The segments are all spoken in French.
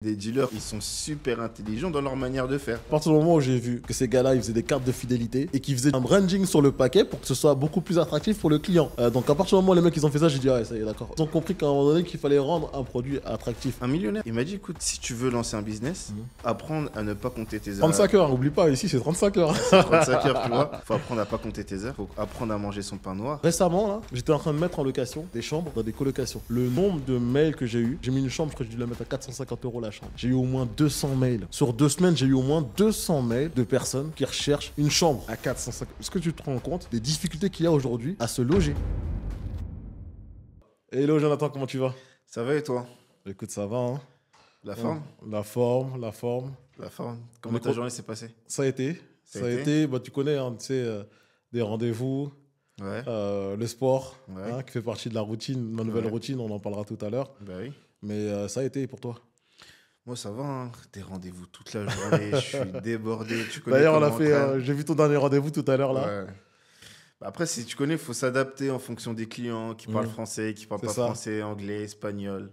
Des dealers, ils sont super intelligents dans leur manière de faire. À partir du moment où j'ai vu que ces gars-là, ils faisaient des cartes de fidélité et qu'ils faisaient un branding sur le paquet pour que ce soit beaucoup plus attractif pour le client. Donc à partir du moment où les mecs ils ont fait ça, j'ai dit ouais, ça y est, d'accord. Ils ont compris qu'à un moment donné qu'il fallait rendre un produit attractif. Un millionnaire, il m'a dit écoute, si tu veux lancer un business, apprendre à ne pas compter tes heures. 35 heures, n'oublie pas, ici c'est 35 heures. C'est 35 heures, tu vois. Faut apprendre à pas compter tes heures, faut apprendre à manger son pain noir. Récemment, là, j'étais en train de mettre en location des chambres dans des colocations. Le nombre de mails que j'ai eu, j'ai mis une chambre, je crois que j'ai dû la mettre à 450 € la chambre. J'ai eu au moins 200 mails. Sur 2 semaines, j'ai eu au moins 200 mails de personnes qui recherchent une chambre à 450. Est-ce que tu te rends compte des difficultés qu'il y a aujourd'hui à se loger? Hello Jonathan, comment tu vas? Ça va et toi? Écoute, ça va, hein? La forme? La forme. La forme. Comment ta journée s'est passée? Ça a été. Ça a été. Bah, tu connais, hein, tu sais, des rendez-vous, ouais. Le sport, ouais. Hein, qui fait partie de la routine, ma nouvelle routine, on en parlera tout à l'heure. Bah oui. Mais ça a été pour toi? Moi, ça va, hein. Des rendez-vous toute la journée, je suis débordé. Tu connais. D'ailleurs, on a fait, j'ai vu ton dernier rendez-vous tout à l'heure là. Ouais. Après, si tu connais, il faut s'adapter en fonction des clients qui parlent français, qui parlent pas français, anglais, espagnol.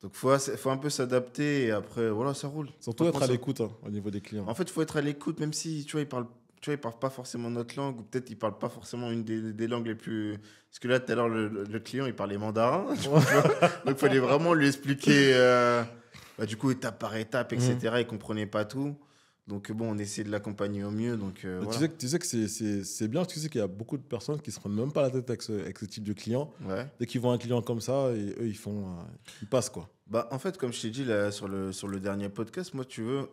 Donc, faut un peu s'adapter et après, voilà, ça roule. Surtout être à l'écoute au niveau des clients. En fait, il faut être à l'écoute, même si, tu vois, ils parlent pas forcément notre langue ou peut-être ils parlent pas forcément une des langues les plus... Parce que là, tout à l'heure, le client, il parlait mandarin. Donc, il fallait vraiment lui expliquer, du coup, étape par étape, etc. Il comprenait pas tout. Donc, bon, on essaie de l'accompagner au mieux. Donc, voilà. Tu sais que c'est bien, tu sais qu'il y a beaucoup de personnes qui se prennent même pas la tête avec ce type de client. Ouais. Dès qu'ils voient un client comme ça, et eux, ils passent, quoi. Bah, en fait, comme je t'ai dit là, sur le dernier podcast, moi, tu veux,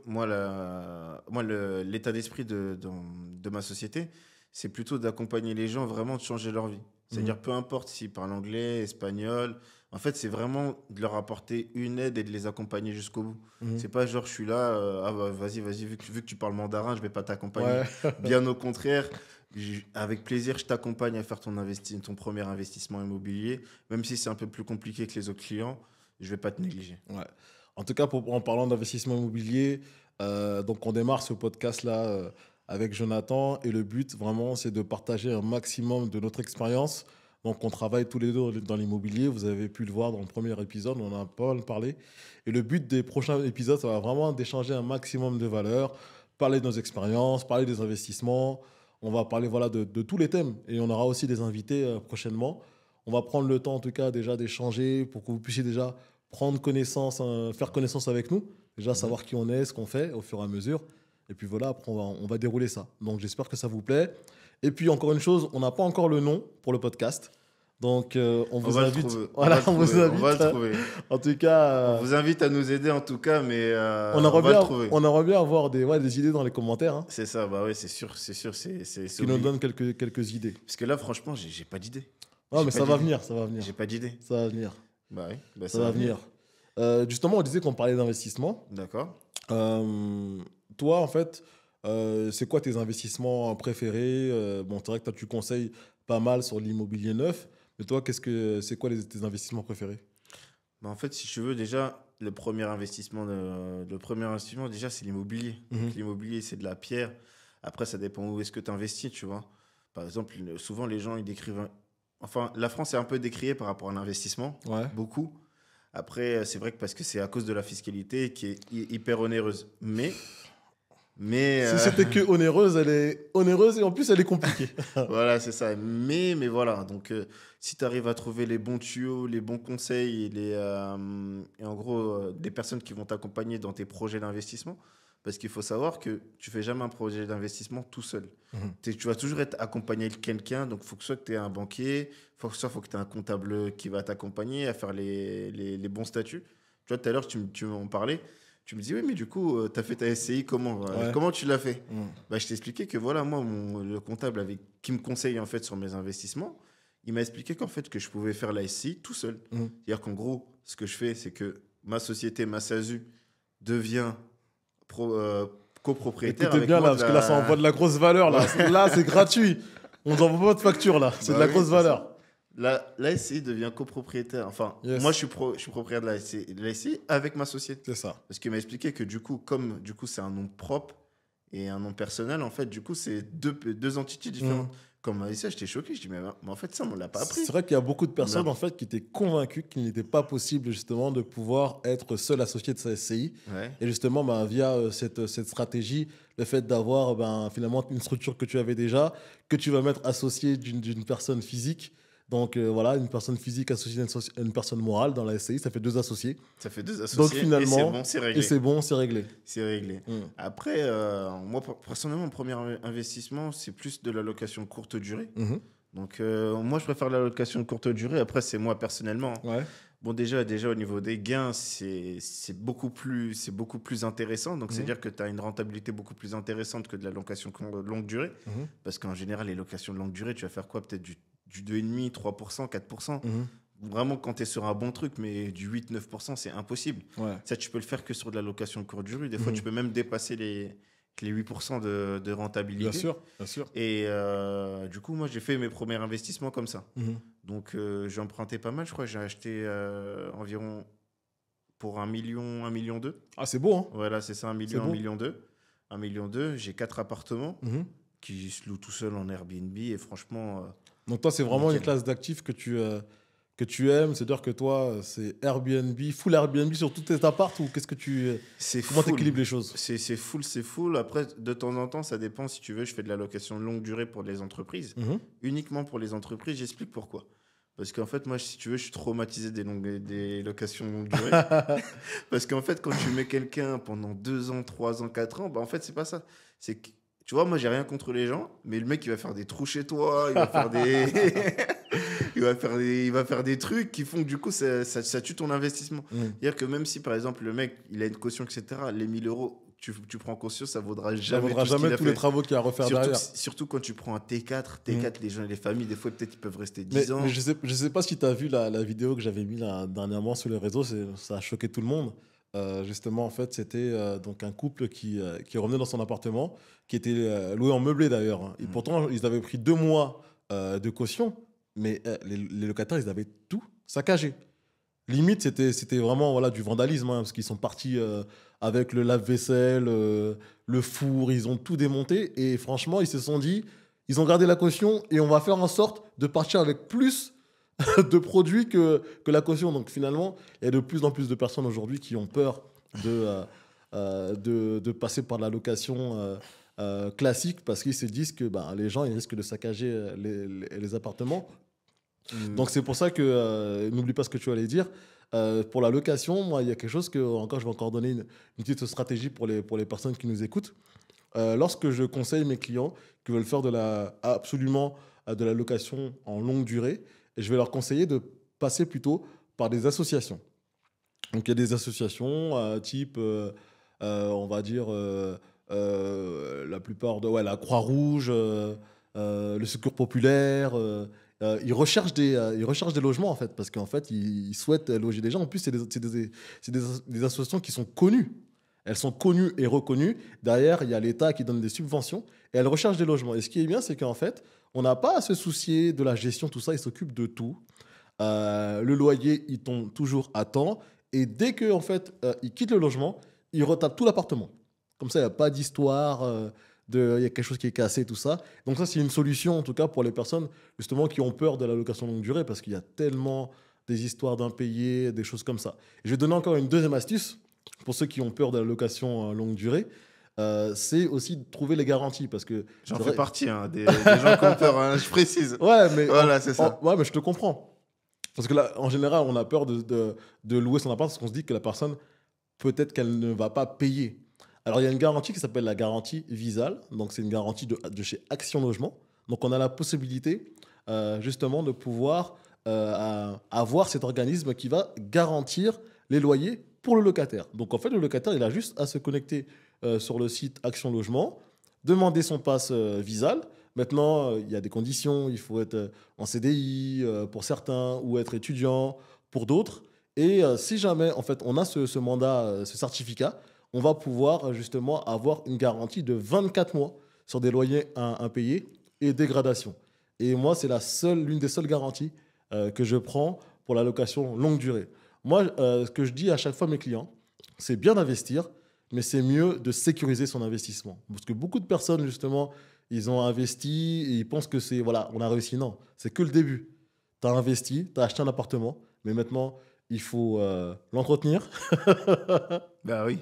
l'état d'esprit de ma société, c'est plutôt d'accompagner les gens, vraiment de changer leur vie. C'est-à-dire, peu importe s'ils parlent anglais, espagnol, en fait, c'est vraiment de leur apporter une aide et de les accompagner jusqu'au bout. C'est pas genre, je suis là, vas-y, vu que tu parles mandarin, je vais pas t'accompagner. Ouais. Bien au contraire, avec plaisir, je t'accompagne à faire ton premier investissement immobilier, même si c'est un peu plus compliqué que les autres clients. Je ne vais pas te négliger. Ouais. En tout cas, en parlant d'investissement immobilier, donc on démarre ce podcast-là avec Jonathan et le but, vraiment, c'est de partager un maximum de notre expérience. Donc, on travaille tous les deux dans l'immobilier. Vous avez pu le voir dans le premier épisode, on en a pas mal parlé. Et le but des prochains épisodes, ça va vraiment d'échanger un maximum de valeurs, parler de nos expériences, parler des investissements. On va parler de tous les thèmes. Et on aura aussi des invités prochainement. On va prendre le temps, en tout cas, déjà d'échanger pour que vous puissiez déjà prendre connaissance, faire connaissance avec nous. Déjà savoir qui on est, ce qu'on fait au fur et à mesure. Et puis voilà, après, on va dérouler ça. Donc, j'espère que ça vous plaît. Et puis, encore une chose, on n'a pas encore le nom pour le podcast. Donc, on vous invite. Voilà, on vous invite. On va le trouver. En tout cas, on vous invite à nous aider, en tout cas, mais on aimerait bien avoir des idées dans les commentaires. Hein. C'est ça, bah oui, c'est sûr. Qui nous donnent quelques idées. Parce que là, franchement, j'ai pas d'idée. Non, mais ça va venir. J'ai pas d'idée. Ça va venir. Bah oui, ça va venir. Justement, on disait qu'on parlait d'investissement. D'accord. Toi, en fait, c'est quoi tes investissements préférés? Bon, c'est vrai que toi, tu conseilles pas mal sur l'immobilier neuf. Mais toi, c'est quoi tes investissements préférés? Bah en fait, si tu veux, déjà, le premier investissement, déjà, c'est l'immobilier. Donc, l'immobilier, c'est de la pierre. Après, ça dépend où est-ce que tu investis, tu vois. Par exemple, souvent, les gens, ils décrivent... Enfin, la France est un peu décriée par rapport à l'investissement. Ouais. Beaucoup. Après, c'est vrai que parce que c'est à cause de la fiscalité qui est hyper onéreuse. Mais si c'était que onéreuse, elle est onéreuse et en plus, elle est compliquée. Voilà, c'est ça. Mais voilà. Donc, si tu arrives à trouver les bons tuyaux, les bons conseils et en gros, des personnes qui vont t'accompagner dans tes projets d'investissement, parce qu'il faut savoir que tu fais jamais un projet d'investissement tout seul. Tu vas toujours être accompagné de quelqu'un. Donc, il faut que soit tu aies un banquier, faut que tu aies un comptable qui va t'accompagner à faire les bons statuts. Tu vois, tout à l'heure, tu m'en parlais. Tu me dis, oui, mais du coup, tu as fait ta SCI, comment tu l'as fait? Bah, je t'ai expliqué que voilà, moi, le comptable qui me conseille en fait sur mes investissements, il m'a expliqué qu'en fait, que je pouvais faire la SCI tout seul. C'est-à-dire qu'en gros, ce que je fais, c'est que ma société, ma SASU, devient copropriétaire. Écoutez bien là, parce que là, ça envoie de la grosse valeur. Là, c'est gratuit. On n'envoie pas de facture là. C'est de la grosse valeur. La SCI devient copropriétaire. Enfin, moi, je suis propriétaire de la SCI avec ma société. C'est ça. Parce qu'il m'a expliqué que du coup, c'est un nom propre et un nom personnel, en fait, du coup, c'est deux entités différentes. Quand on m'a dit ça, j'étais choqué. Je dis, mais en fait, ça, on l'a pas appris. C'est vrai qu'il y a beaucoup de personnes Non. en fait qui étaient convaincues qu'il n'était pas possible justement de pouvoir être seul associé de sa SCI. Ouais. Et justement, ben, via cette stratégie, le fait d'avoir finalement une structure que tu avais déjà, que tu vas mettre associée d'une personne physique. Donc voilà, une personne physique associée à une personne morale dans la SCI, ça fait deux associés. Ça fait 2 Donc associés. Et c'est finalement, bon, c'est et réglé. c'est bon, c'est réglé. C'est réglé. Mm. Après, moi, personnellement, mon premier investissement, c'est plus de la location courte durée. Mhm. Donc, moi, je préfère la location de courte durée. Après, c'est moi personnellement. Ouais. Bon, déjà, au niveau des gains, c'est beaucoup plus intéressant. Donc, Mhm. c'est-à-dire que tu as une rentabilité beaucoup plus intéressante que de la location longue durée. Mhm. Parce qu'en général, les locations de longue durée, tu vas faire quoi? Peut-être du 2,5%, 3%, 4%. Mhm. Vraiment, quand tu es sur un bon truc, mais du 8-9%, c'est impossible. Ouais. Ça, tu peux le faire que sur de la location courte durée. Des fois, Mhm. tu peux même dépasser les 8% de rentabilité. Bien sûr, bien sûr. Et du coup, moi, j'ai fait mes premiers investissements comme ça. Mhm. Donc, j'ai emprunté pas mal. Je crois que j'ai acheté environ pour 1 million, 1,2 million. Ah, c'est beau, hein? Voilà, c'est ça, 1 million, C'est beau. 1,2 million. 1,2 million. J'ai 4 appartements Mhm. qui se louent tout seuls en Airbnb. Et franchement, Donc toi, c'est vraiment une nickel. classe d'actifs que tu aimes. C'est-à-dire que toi, c'est Airbnb, full Airbnb sur tous tes apparts ou qu'est-ce que C'est comment full. t'équilibres les choses? C'est full, c'est full. Après, de temps en temps, ça dépend. Si tu veux, je fais de la location longue durée pour les entreprises. Mhm. Uniquement pour les entreprises, j'explique pourquoi. Parce qu'en fait, moi, si tu veux, je suis traumatisé des locations longue durée. Parce qu'en fait, quand tu mets quelqu'un pendant 2 ans, 3 ans, 4 ans, bah, en fait, c'est pas ça. C'est que, tu vois, moi, j'ai rien contre les gens, mais le mec, il va faire des trous chez toi, il va faire des... il va faire des trucs qui font que du coup, ça tue ton investissement. Mhm. C'est-à-dire que même si, par exemple, le mec, il a une caution, etc., les 1 000 euros, tu prends caution, ça vaudra Ça jamais vaudra tout ce qu'il jamais a tous fait. les travaux qu'il y a à refaire derrière. Surtout quand tu prends un T4, les gens et les familles, des fois, peut-être, ils peuvent rester Mais, 10 ans. mais je sais pas si tu as vu la vidéo que j'avais mise dernièrement sur les réseaux, ça a choqué tout le monde. Justement, en fait, c'était donc un couple qui revenait dans son appartement, qui était loué en meublé d'ailleurs, hein. Et pourtant, ils avaient pris 2 mois de caution, mais les locataires, ils avaient tout saccagé. Limite, c'était vraiment voilà, du vandalisme, hein, parce qu'ils sont partis avec le lave-vaisselle, le four, ils ont tout démonté. Et franchement, ils se sont dit, ils ont gardé la caution et on va faire en sorte de partir avec plus de produits que la caution. Donc finalement, il y a de plus en plus de personnes aujourd'hui qui ont peur de passer par la location classique parce qu'ils se disent que les gens ils risquent de saccager les appartements. Donc c'est pour ça que, n'oublie pas ce que tu allais dire, pour la location, moi il y a quelque chose que, encore je vais encore donner une petite stratégie pour les personnes qui nous écoutent. Lorsque je conseille mes clients qui veulent faire absolument de la location en longue durée, je vais leur conseiller de passer plutôt par des associations. Donc il y a des associations type, on va dire, la plupart la Croix-Rouge, le Secours populaire. Ils recherchent ils recherchent des logements en fait, parce qu'en fait ils souhaitent loger des gens. En plus, c'est des associations qui sont connues. Elles sont connues et reconnues. Derrière, il y a l'État qui donne des subventions et elles recherchent des logements. Et ce qui est bien, c'est qu'en fait, on n'a pas à se soucier de la gestion, tout ça. Ils s'occupent de tout. Le loyer, il tombe toujours à temps. Et dès que en fait, ils quittent le logement, ils retapent tout l'appartement. Comme ça, il n'y a pas d'histoire, il y a quelque chose qui est cassé, tout ça. Donc ça, c'est une solution, en tout cas, pour les personnes justement qui ont peur de la location longue durée, parce qu'il y a tellement des histoires d'impayés, des choses comme ça. Et je vais donner encore une deuxième astuce pour ceux qui ont peur de la location longue durée. C'est aussi de trouver les garanties, parce que J'en c'est fais vrai- partie, hein, des gens qui ont peur, hein, je précise. Ouais, mais Voilà, c'est ça. ouais, mais je te comprends. Parce que là, en général, on a peur de louer son appart parce qu'on se dit que la personne, peut-être qu'elle ne va pas payer. Alors, il y a une garantie qui s'appelle la garantie Visal. Donc, c'est une garantie de chez Action Logement. Donc, on a la possibilité, justement, de pouvoir avoir cet organisme qui va garantir les loyers pour le locataire. Donc, en fait, le locataire, il a juste à se connecter sur le site Action Logement, demander son pass Visal. Maintenant, il y a des conditions. Il faut être en CDI pour certains ou être étudiant pour d'autres. Et si jamais, en fait, on a ce mandat, ce certificat, on va pouvoir justement avoir une garantie de 24 mois sur des loyers impayés et dégradation. Et moi, c'est l'une des seules garanties que je prends pour la location longue durée. Moi, ce que je dis à chaque fois à mes clients, c'est bien d'investir, mais c'est mieux de sécuriser son investissement. Parce que beaucoup de personnes, justement, ils ont investi et ils pensent que c'est, voilà, on a réussi. Non, c'est que le début. Tu as investi, tu as acheté un appartement, mais maintenant, il faut l'entretenir. Bah oui.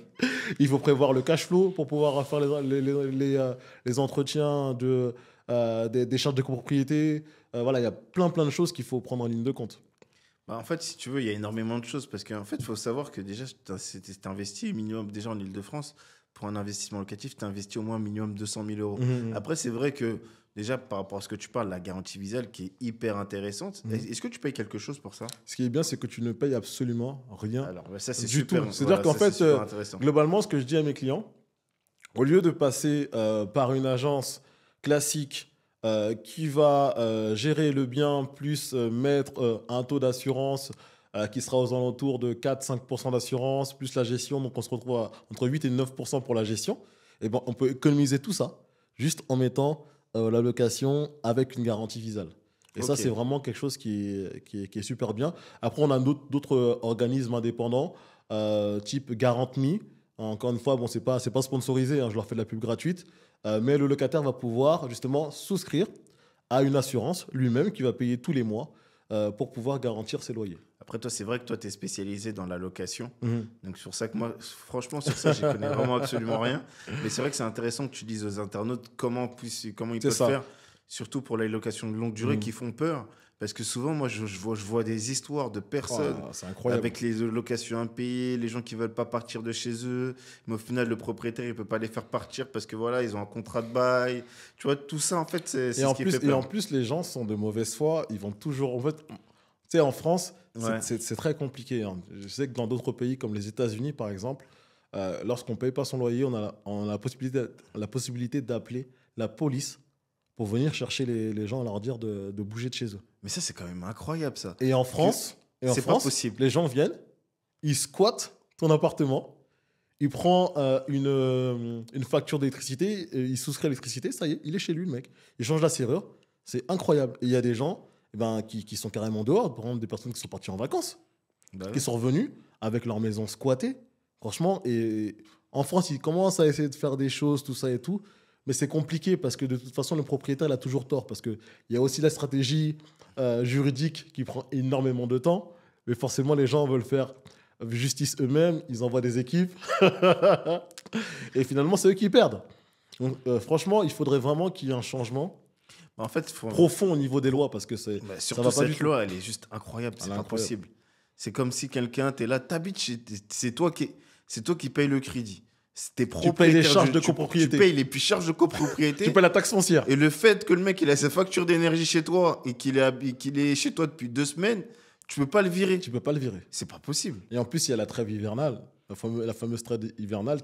Il faut prévoir le cash flow pour pouvoir faire les entretiens des charges de copropriété. Voilà, il y a plein de choses qu'il faut prendre en ligne de compte. Bah, en fait, si tu veux, il y a énormément de choses parce qu'en fait, il faut savoir que déjà, tu as investi minimum, déjà en Ile-de-France, pour un investissement locatif, tu as investi au moins minimum 200 000 euros. Mhm. Après, c'est vrai que déjà, par rapport à ce que tu parles, la garantie Visale qui est hyper intéressante, Mhm. est-ce que tu payes quelque chose pour ça? Ce qui est bien, c'est que tu ne payes absolument rien Alors, bah, ça, c'est du super, tout. C'est-à-dire voilà, qu'en ça, c'est fait, super intéressant. globalement, ce que je dis à mes clients, au lieu de passer par une agence classique qui va gérer le bien plus mettre un taux d'assurance qui sera aux alentours de 4-5% d'assurance, plus la gestion, donc on se retrouve à entre 8 et 9% pour la gestion, et ben, on peut économiser tout ça juste en mettant la location avec une garantie Visale. Et ça, Ok. c'est vraiment quelque chose qui est super bien. Après, on a d'autres organismes indépendants, type GarantMe. Encore une fois, bon, c'est pas sponsorisé, hein, je leur fais de la pub gratuite, mais le locataire va pouvoir justement souscrire à une assurance lui-même qui va payer tous les mois pour pouvoir garantir ses loyers. Après, toi, c'est vrai que toi, tu es spécialisé dans la location. Mhm. Donc, sur ça que moi, franchement, sur ça, je connais vraiment absolument rien. Mais c'est vrai que c'est intéressant que tu dises aux internautes comment ils C'est peuvent ça. faire, surtout pour les locations de longue durée Mhm. qui font peur. Parce que souvent, moi, je vois des histoires de Oh personnes là là, c'est incroyable. avec les locations impayées, les gens qui veulent pas partir de chez eux. Mais au final, le propriétaire, il peut pas les faire partir parce que voilà, ils ont un contrat de bail. Tu vois, tout ça, en fait, c'est Et ce en qui fait plus, et en peur. plus, les gens sont de mauvaise foi. Ils vont toujours. En fait, tu sais, en France, Ouais. c'est très compliqué, hein. Je sais que dans d'autres pays, comme les États-Unis, par exemple, lorsqu'on ne paye pas son loyer, on a la possibilité d'appeler la police pour venir chercher les gens et leur dire de bouger de chez eux. Mais ça, c'est quand même incroyable, ça. Et en Que France, et en c'est pas France, possible. les gens viennent, ils squattent ton appartement, ils prennent une facture d'électricité, et ils souscrit à l'électricité, ça y est, il est chez lui, le mec. Il change la serrure, c'est incroyable. Et il y a des gens qui sont carrément dehors, par exemple des personnes qui sont parties en vacances, Bah qui ouais. sont revenus avec leur maison squattée. Franchement, et en France, ils commencent à essayer de faire des choses, tout ça et tout. Mais c'est compliqué parce que de toute façon, le propriétaire il a toujours tort. Parce qu'il y a aussi la stratégie juridique qui prend énormément de temps. Mais forcément, les gens veulent faire justice eux-mêmes. Ils envoient des équipes. Et finalement, c'est eux qui perdent. Donc, franchement, il faudrait vraiment qu'il y ait un changement Bah, en fait, profond au niveau des lois parce que ça surtout va pas du cette tout. loi, elle est juste incroyable. Elle C'est est pas incroyable. possible. C'est comme si quelqu'un, t'es là, t'habites chez, c'est toi qui payes le crédit. T'es Tu payes les propriétaire charges de tu copropriété. payes les charges de Tu copropriété. payes la taxe foncière. Et le fait que le mec il a sa facture d'énergie chez toi et qu'il est chez toi depuis 2 semaines, tu peux pas le virer. Tu peux pas le virer. C'est pas possible. Et en plus, il y a la trêve hivernale, la fameuse trêve hivernale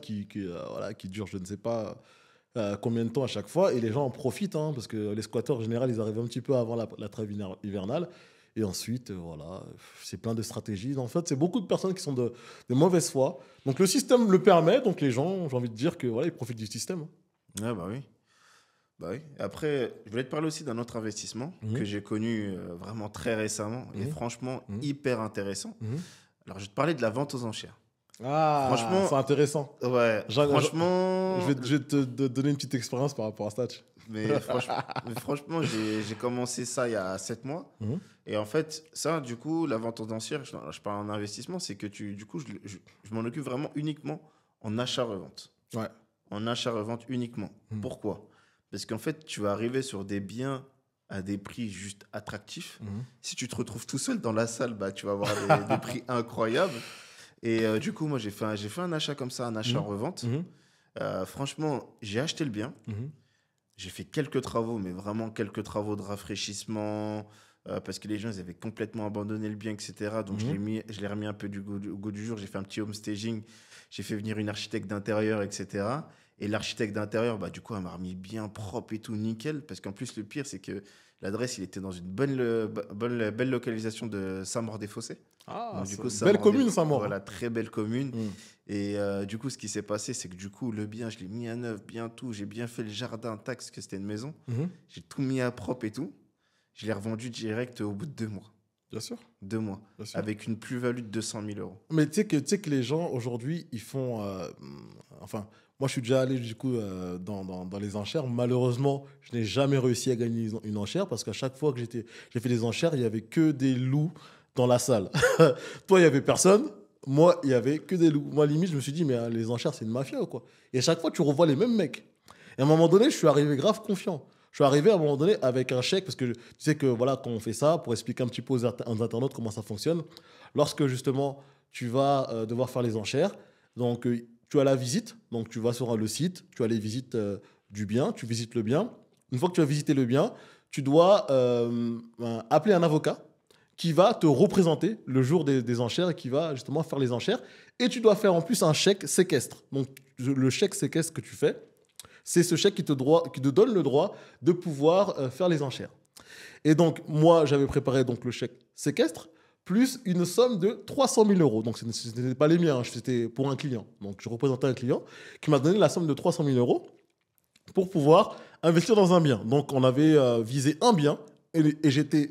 voilà, qui dure je ne sais pas combien de temps à chaque fois. Et les gens en profitent, hein, parce que les squatteurs, en général, ils arrivent un petit peu avant la trêve hivernale. Et ensuite, voilà, c'est plein de stratégies. En fait, c'est beaucoup de personnes qui sont de mauvaise foi. Donc le système le permet, donc les gens, j'ai envie de dire que voilà, ils profitent du système, hein. Ouais, bah oui. Bah oui. Après, je voulais te parler aussi d'un autre investissement Mhm. que j'ai connu vraiment très récemment et Mhm. franchement Mhm. hyper intéressant. Mhm. Alors, je vais te parler de la vente aux enchères. Ah, Franchement, c'est intéressant. ouais, Je franchement, vais te donner une petite expérience par rapport à Statch. mais franchement, j'ai commencé ça il y a 7 mois. Mhm. Et en fait, ça, du coup, la vente aux enchères, je parle en investissement, c'est que du coup, je m'en occupe vraiment uniquement en achat-revente. Ouais. En achat-revente uniquement. Mhm. Pourquoi? Parce qu'en fait, tu vas arriver sur des biens à des prix juste attractifs. Mhm. Si tu te retrouves tout seul dans la salle, bah, tu vas avoir des prix incroyables. Et du coup, moi, j'ai fait un achat comme ça, un achat-revente. Mhm. Franchement, j'ai acheté le bien. Mhm. J'ai fait quelques travaux, mais vraiment quelques travaux de rafraîchissement, parce que les gens ils avaient complètement abandonné le bien, etc. Donc je l'ai remis un peu au goût du jour. J'ai fait un petit home staging. J'ai fait venir une architecte d'intérieur, etc. Et l'architecte d'intérieur, bah, du coup, elle m'a remis bien propre et tout, nickel. Parce qu'en plus, le pire, c'est que l'adresse, il était dans une belle localisation de Saint-Maur-des-Fossés. Ah, Donc, du c'est coup, une belle commune, Saint-Maur. Voilà, très belle commune. Mhm. Et du coup, ce qui s'est passé, c'est que du coup, le bien, je l'ai mis à neuf, bien tout. J'ai bien fait le jardin tac, parce que c'était une maison. Mhm. J'ai tout mis à propre et tout. Je l'ai revendu direct au bout de 2 mois. Bien sûr, 2 mois. bien sûr. Avec une plus-value de 200 000 euros. Mais tu sais que les gens, aujourd'hui, ils font enfin, moi, je suis déjà allé du coup dans les enchères. Malheureusement, je n'ai jamais réussi à gagner une enchère parce qu'à chaque fois que j'ai fait des enchères, il y avait que des loups dans la salle. Toi, il y avait personne. Moi, il y avait que des loups. Moi, limite, je me suis dit, mais les enchères, c'est une mafia ou quoi? Et à chaque fois, tu revois les mêmes mecs. Et à un moment donné, je suis arrivé grave confiant. Je suis arrivé à un moment donné avec un chèque, parce que tu sais que voilà, quand on fait ça, pour expliquer un petit peu aux internautes comment ça fonctionne, lorsque justement tu vas devoir faire les enchères, donc tu as la visite, donc tu vas sur le site, tu as les visites du bien, tu visites le bien. Une fois que tu as visité le bien, tu dois appeler un avocat qui va te représenter le jour des enchères et qui va justement faire les enchères. Et tu dois faire en plus un chèque séquestre. Donc le chèque séquestre que tu fais, c'est ce chèque qui te donne le droit de pouvoir faire les enchères. Et donc, moi, j'avais préparé donc, le chèque séquestre, plus une somme de 300 000 euros. Donc, ce n'était pas les miens, hein, c'était pour un client. Donc, je représentais un client qui m'a donné la somme de 300 000 euros pour pouvoir investir dans un bien. Donc, on avait visé un bien et j'étais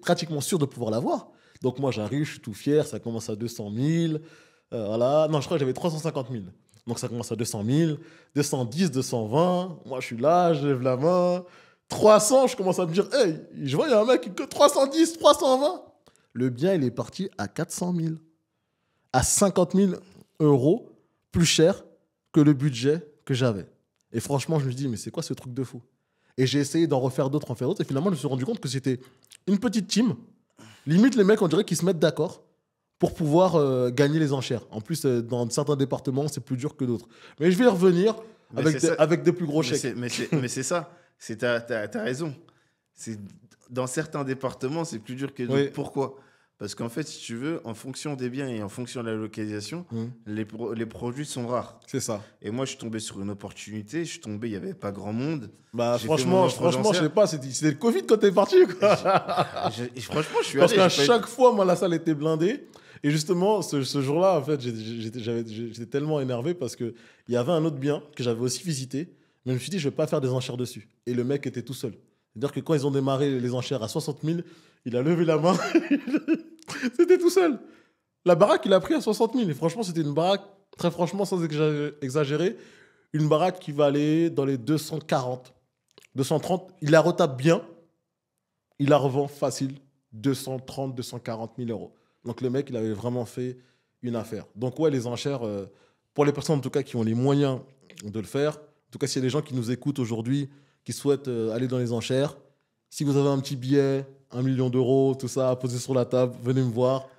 pratiquement sûr de pouvoir l'avoir. Donc, moi, j'arrive, je suis tout fier, ça commence à 200 000. Voilà. Non, je crois que j'avais 350 000. Donc ça commence à 200 000, 210, 220. Moi, je suis là, je lève la main. 300, je commence à me dire, hey, je vois, il y a un mec qui que 310, 320. Le bien, il est parti à 400 000. À 50 000 euros plus cher que le budget que j'avais. Et franchement, je me dis, mais c'est quoi ce truc de fou? Et j'ai essayé d'en refaire d'autres, en faire d'autres. Et finalement, je me suis rendu compte que c'était une petite team. Limite, les mecs, on dirait qu'ils se mettent d'accord pour pouvoir gagner les enchères. En plus, dans certains départements, c'est plus dur que d'autres. Mais je vais y revenir avec des plus gros chèques. Mais c'est ça. T'as raison. Dans certains départements, c'est plus dur que d'autres. Oui. Pourquoi? Parce qu'en fait, si tu veux, en fonction des biens et en fonction de la localisation, les produits sont rares. C'est ça. Et moi, je suis tombé sur une opportunité. Je suis tombé, il n'y avait pas grand monde. Bah, franchement, je sais pas, c'était le Covid quand t'es parti, quoi. Franchement, je suis Parce allé. qu'à chaque fois, moi, la salle était blindée. Et justement, ce jour-là, en fait, j'étais tellement énervé parce qu'il y avait un autre bien que j'avais aussi visité. Mais je me suis dit, je ne vais pas faire des enchères dessus. Et le mec était tout seul. C'est-à-dire que quand ils ont démarré les enchères à 60 000, il a levé la main. C'était tout seul. La baraque, il a pris à 60 000. Et franchement, c'était une baraque, très franchement, sans exagérer, une baraque qui valait dans les 240, 230. Il la retape bien. Il la revend facile, 230, 240 000 euros. Donc le mec, il avait vraiment fait une affaire. Donc ouais, les enchères, pour les personnes en tout cas qui ont les moyens de le faire, en tout cas s'il y a des gens qui nous écoutent aujourd'hui, qui souhaitent aller dans les enchères, si vous avez un petit billet, 1 million d'euros, tout ça, à poser sur la table, venez me voir,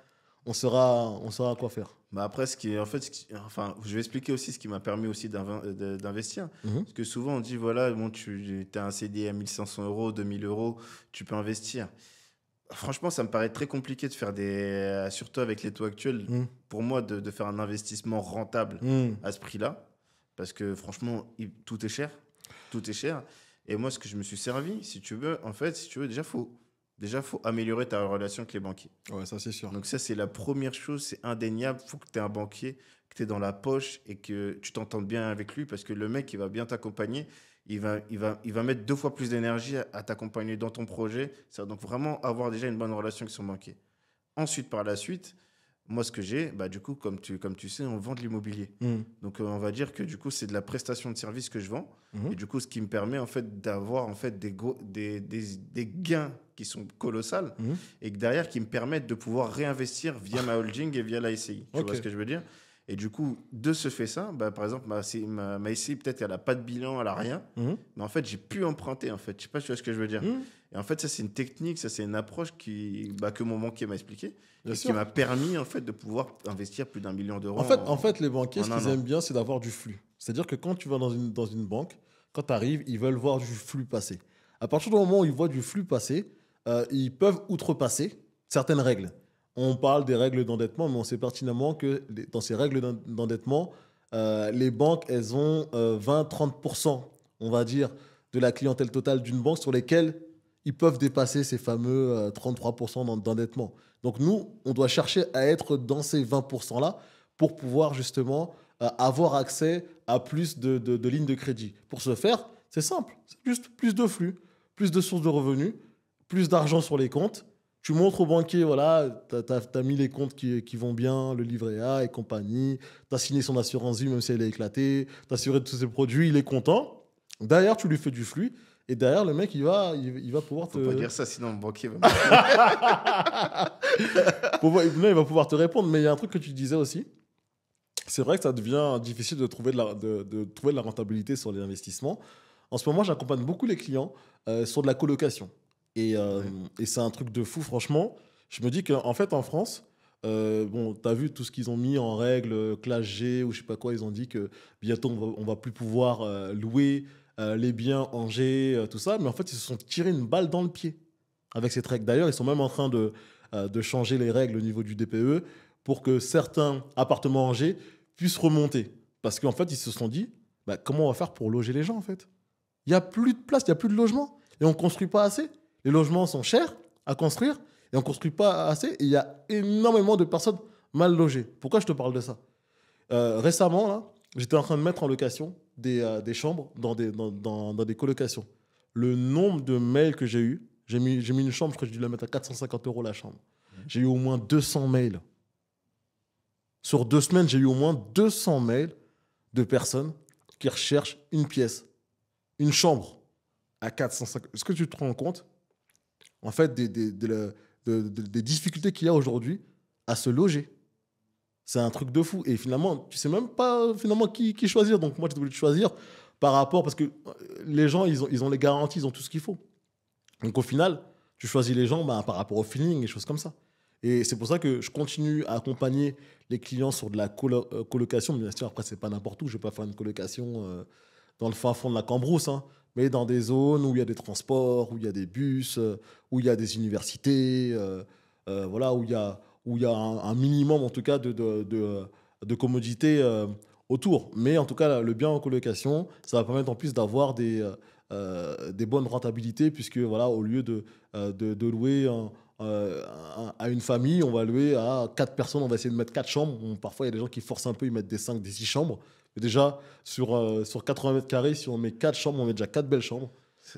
on saura à quoi faire. Bah après, je vais expliquer aussi ce qui m'a permis aussi d'investir. Parce que souvent, on dit, voilà, bon, tu as un CDI à 1 500 euros, 2 000 euros, tu peux investir. Franchement, ça me paraît très compliqué de faire surtout avec les taux actuels, pour moi, de faire un investissement rentable à ce prix-là. Parce que franchement, tout est cher. Tout est cher. Et moi, ce que je me suis servi, si tu veux, déjà, faut améliorer ta relation avec les banquiers. Ouais, ça c'est sûr. Donc ça, c'est la première chose, c'est indéniable. Il faut que tu aies un banquier, que tu aies dans la poche et que tu t'entendes bien avec lui parce que le mec, il va bien t'accompagner. Il va mettre 2 fois plus d'énergie à t'accompagner dans ton projet. Ça, donc vraiment avoir déjà une bonne relation avec son banquier. Ensuite, par la suite, moi, ce que j'ai, bah, du coup, comme tu sais, on vend de l'immobilier. Donc, on va dire que du coup, c'est de la prestation de service que je vends. Et du coup, ce qui me permet en fait d'avoir en fait des gains qui sont colossales et que derrière, qui me permettent de pouvoir réinvestir via ma holding et via la SCI. Tu vois ce que je veux dire? Et du coup, de ce fait ça, bah, par exemple, ma SCI, peut-être qu'elle n'a pas de bilan, elle n'a rien. Mais en fait, j'ai pu emprunter, en fait. Je ne sais pas si tu vois ce que je veux dire. Et en fait, ça, c'est une technique, ça, c'est une approche que mon banquier m'a expliqué. Et qui m'a permis, en fait, de pouvoir investir plus d'1 million d'euros. En fait, les banquiers, ce qu'ils aiment bien, c'est d'avoir du flux. C'est-à-dire que quand tu vas dans une banque, quand tu arrives, ils veulent voir du flux passer. À partir du moment où ils voient du flux passer, ils peuvent outrepasser certaines règles. On parle des règles d'endettement, mais on sait pertinemment que dans ces règles d'endettement, les banques, elles ont 20-30%, on va dire, de la clientèle totale d'une banque sur lesquelles ils peuvent dépasser ces fameux 33% d'endettement. Donc nous, on doit chercher à être dans ces 20%-là pour pouvoir justement avoir accès à plus de lignes de crédit. Pour ce faire, c'est simple, c'est juste plus de flux, plus de sources de revenus, plus d'argent sur les comptes. Tu montres au banquier, voilà, tu as mis les comptes qui vont bien, le livret A et compagnie, tu as signé son assurance vie, même si elle est éclatée, tu as assuré de tous ses produits, il est content. Derrière, tu lui fais du flux, et derrière, le mec, il va pouvoir Faut te... pas dire ça, sinon le banquier va me... Non, il va pouvoir te répondre, mais il y a un truc que tu disais aussi. C'est vrai que ça devient difficile de trouver de trouver de la rentabilité sur les investissements. En ce moment, j'accompagne beaucoup les clients sur de la colocation. Ouais. Et c'est un truc de fou, franchement. Je me dis qu'en fait, en France, bon, tu as vu tout ce qu'ils ont mis en règle, classe G ou je sais pas quoi, ils ont dit que bientôt on va plus pouvoir louer les biens en G, tout ça. Mais en fait, ils se sont tirés une balle dans le pied avec cette règle. D'ailleurs, ils sont même en train de changer les règles au niveau du DPE pour que certains appartements en G puissent remonter. Parce qu'en fait, ils se sont dit, bah, comment on va faire pour loger les gens, en fait? Il n'y a plus de place, il n'y a plus de logement. Et on ne construit pas assez. Les logements sont chers à construire et on ne construit pas assez. Et il y a énormément de personnes mal logées. Pourquoi je te parle de ça? Récemment, là, j'étais en train de mettre en location des chambres dans des colocations. Le nombre de mails que j'ai eu, j'ai mis une chambre, je crois que j'ai dû la mettre à 450 € la chambre. J'ai eu au moins 200 mails. Sur 2 semaines, j'ai eu au moins 200 mails de personnes qui recherchent une pièce, une chambre à 450. Est-ce que tu te rends compte, en fait, des difficultés qu'il y a aujourd'hui à se loger? C'est un truc de fou. Et finalement, tu sais même pas finalement qui choisir. Donc moi, j'ai voulu choisir par rapport, parce que les gens, ils ont les garanties, ils ont tout ce qu'il faut. Donc au final, tu choisis les gens bah, par rapport au feeling et choses comme ça. Et c'est pour ça que je continue à accompagner les clients sur de la colocation. Bien sûr, après, c'est pas n'importe où. Je vais pas faire une colocation dans le fin fond de la Cambrousse, hein, mais dans des zones où il y a des transports, où il y a des bus, où il y a des universités, voilà, où il y a un minimum, en tout cas, de commodité autour. Mais en tout cas, le bien en colocation, ça va permettre en plus d'avoir des bonnes rentabilités, puisque voilà, au lieu de louer à une famille, on va louer à 4 personnes, on va essayer de mettre 4 chambres. Bon, parfois, il y a des gens qui forcent un peu, ils mettent des 5, des 6 chambres. Mais déjà, sur 80 mètres carrés, si on met 4 chambres, on met déjà 4 belles chambres.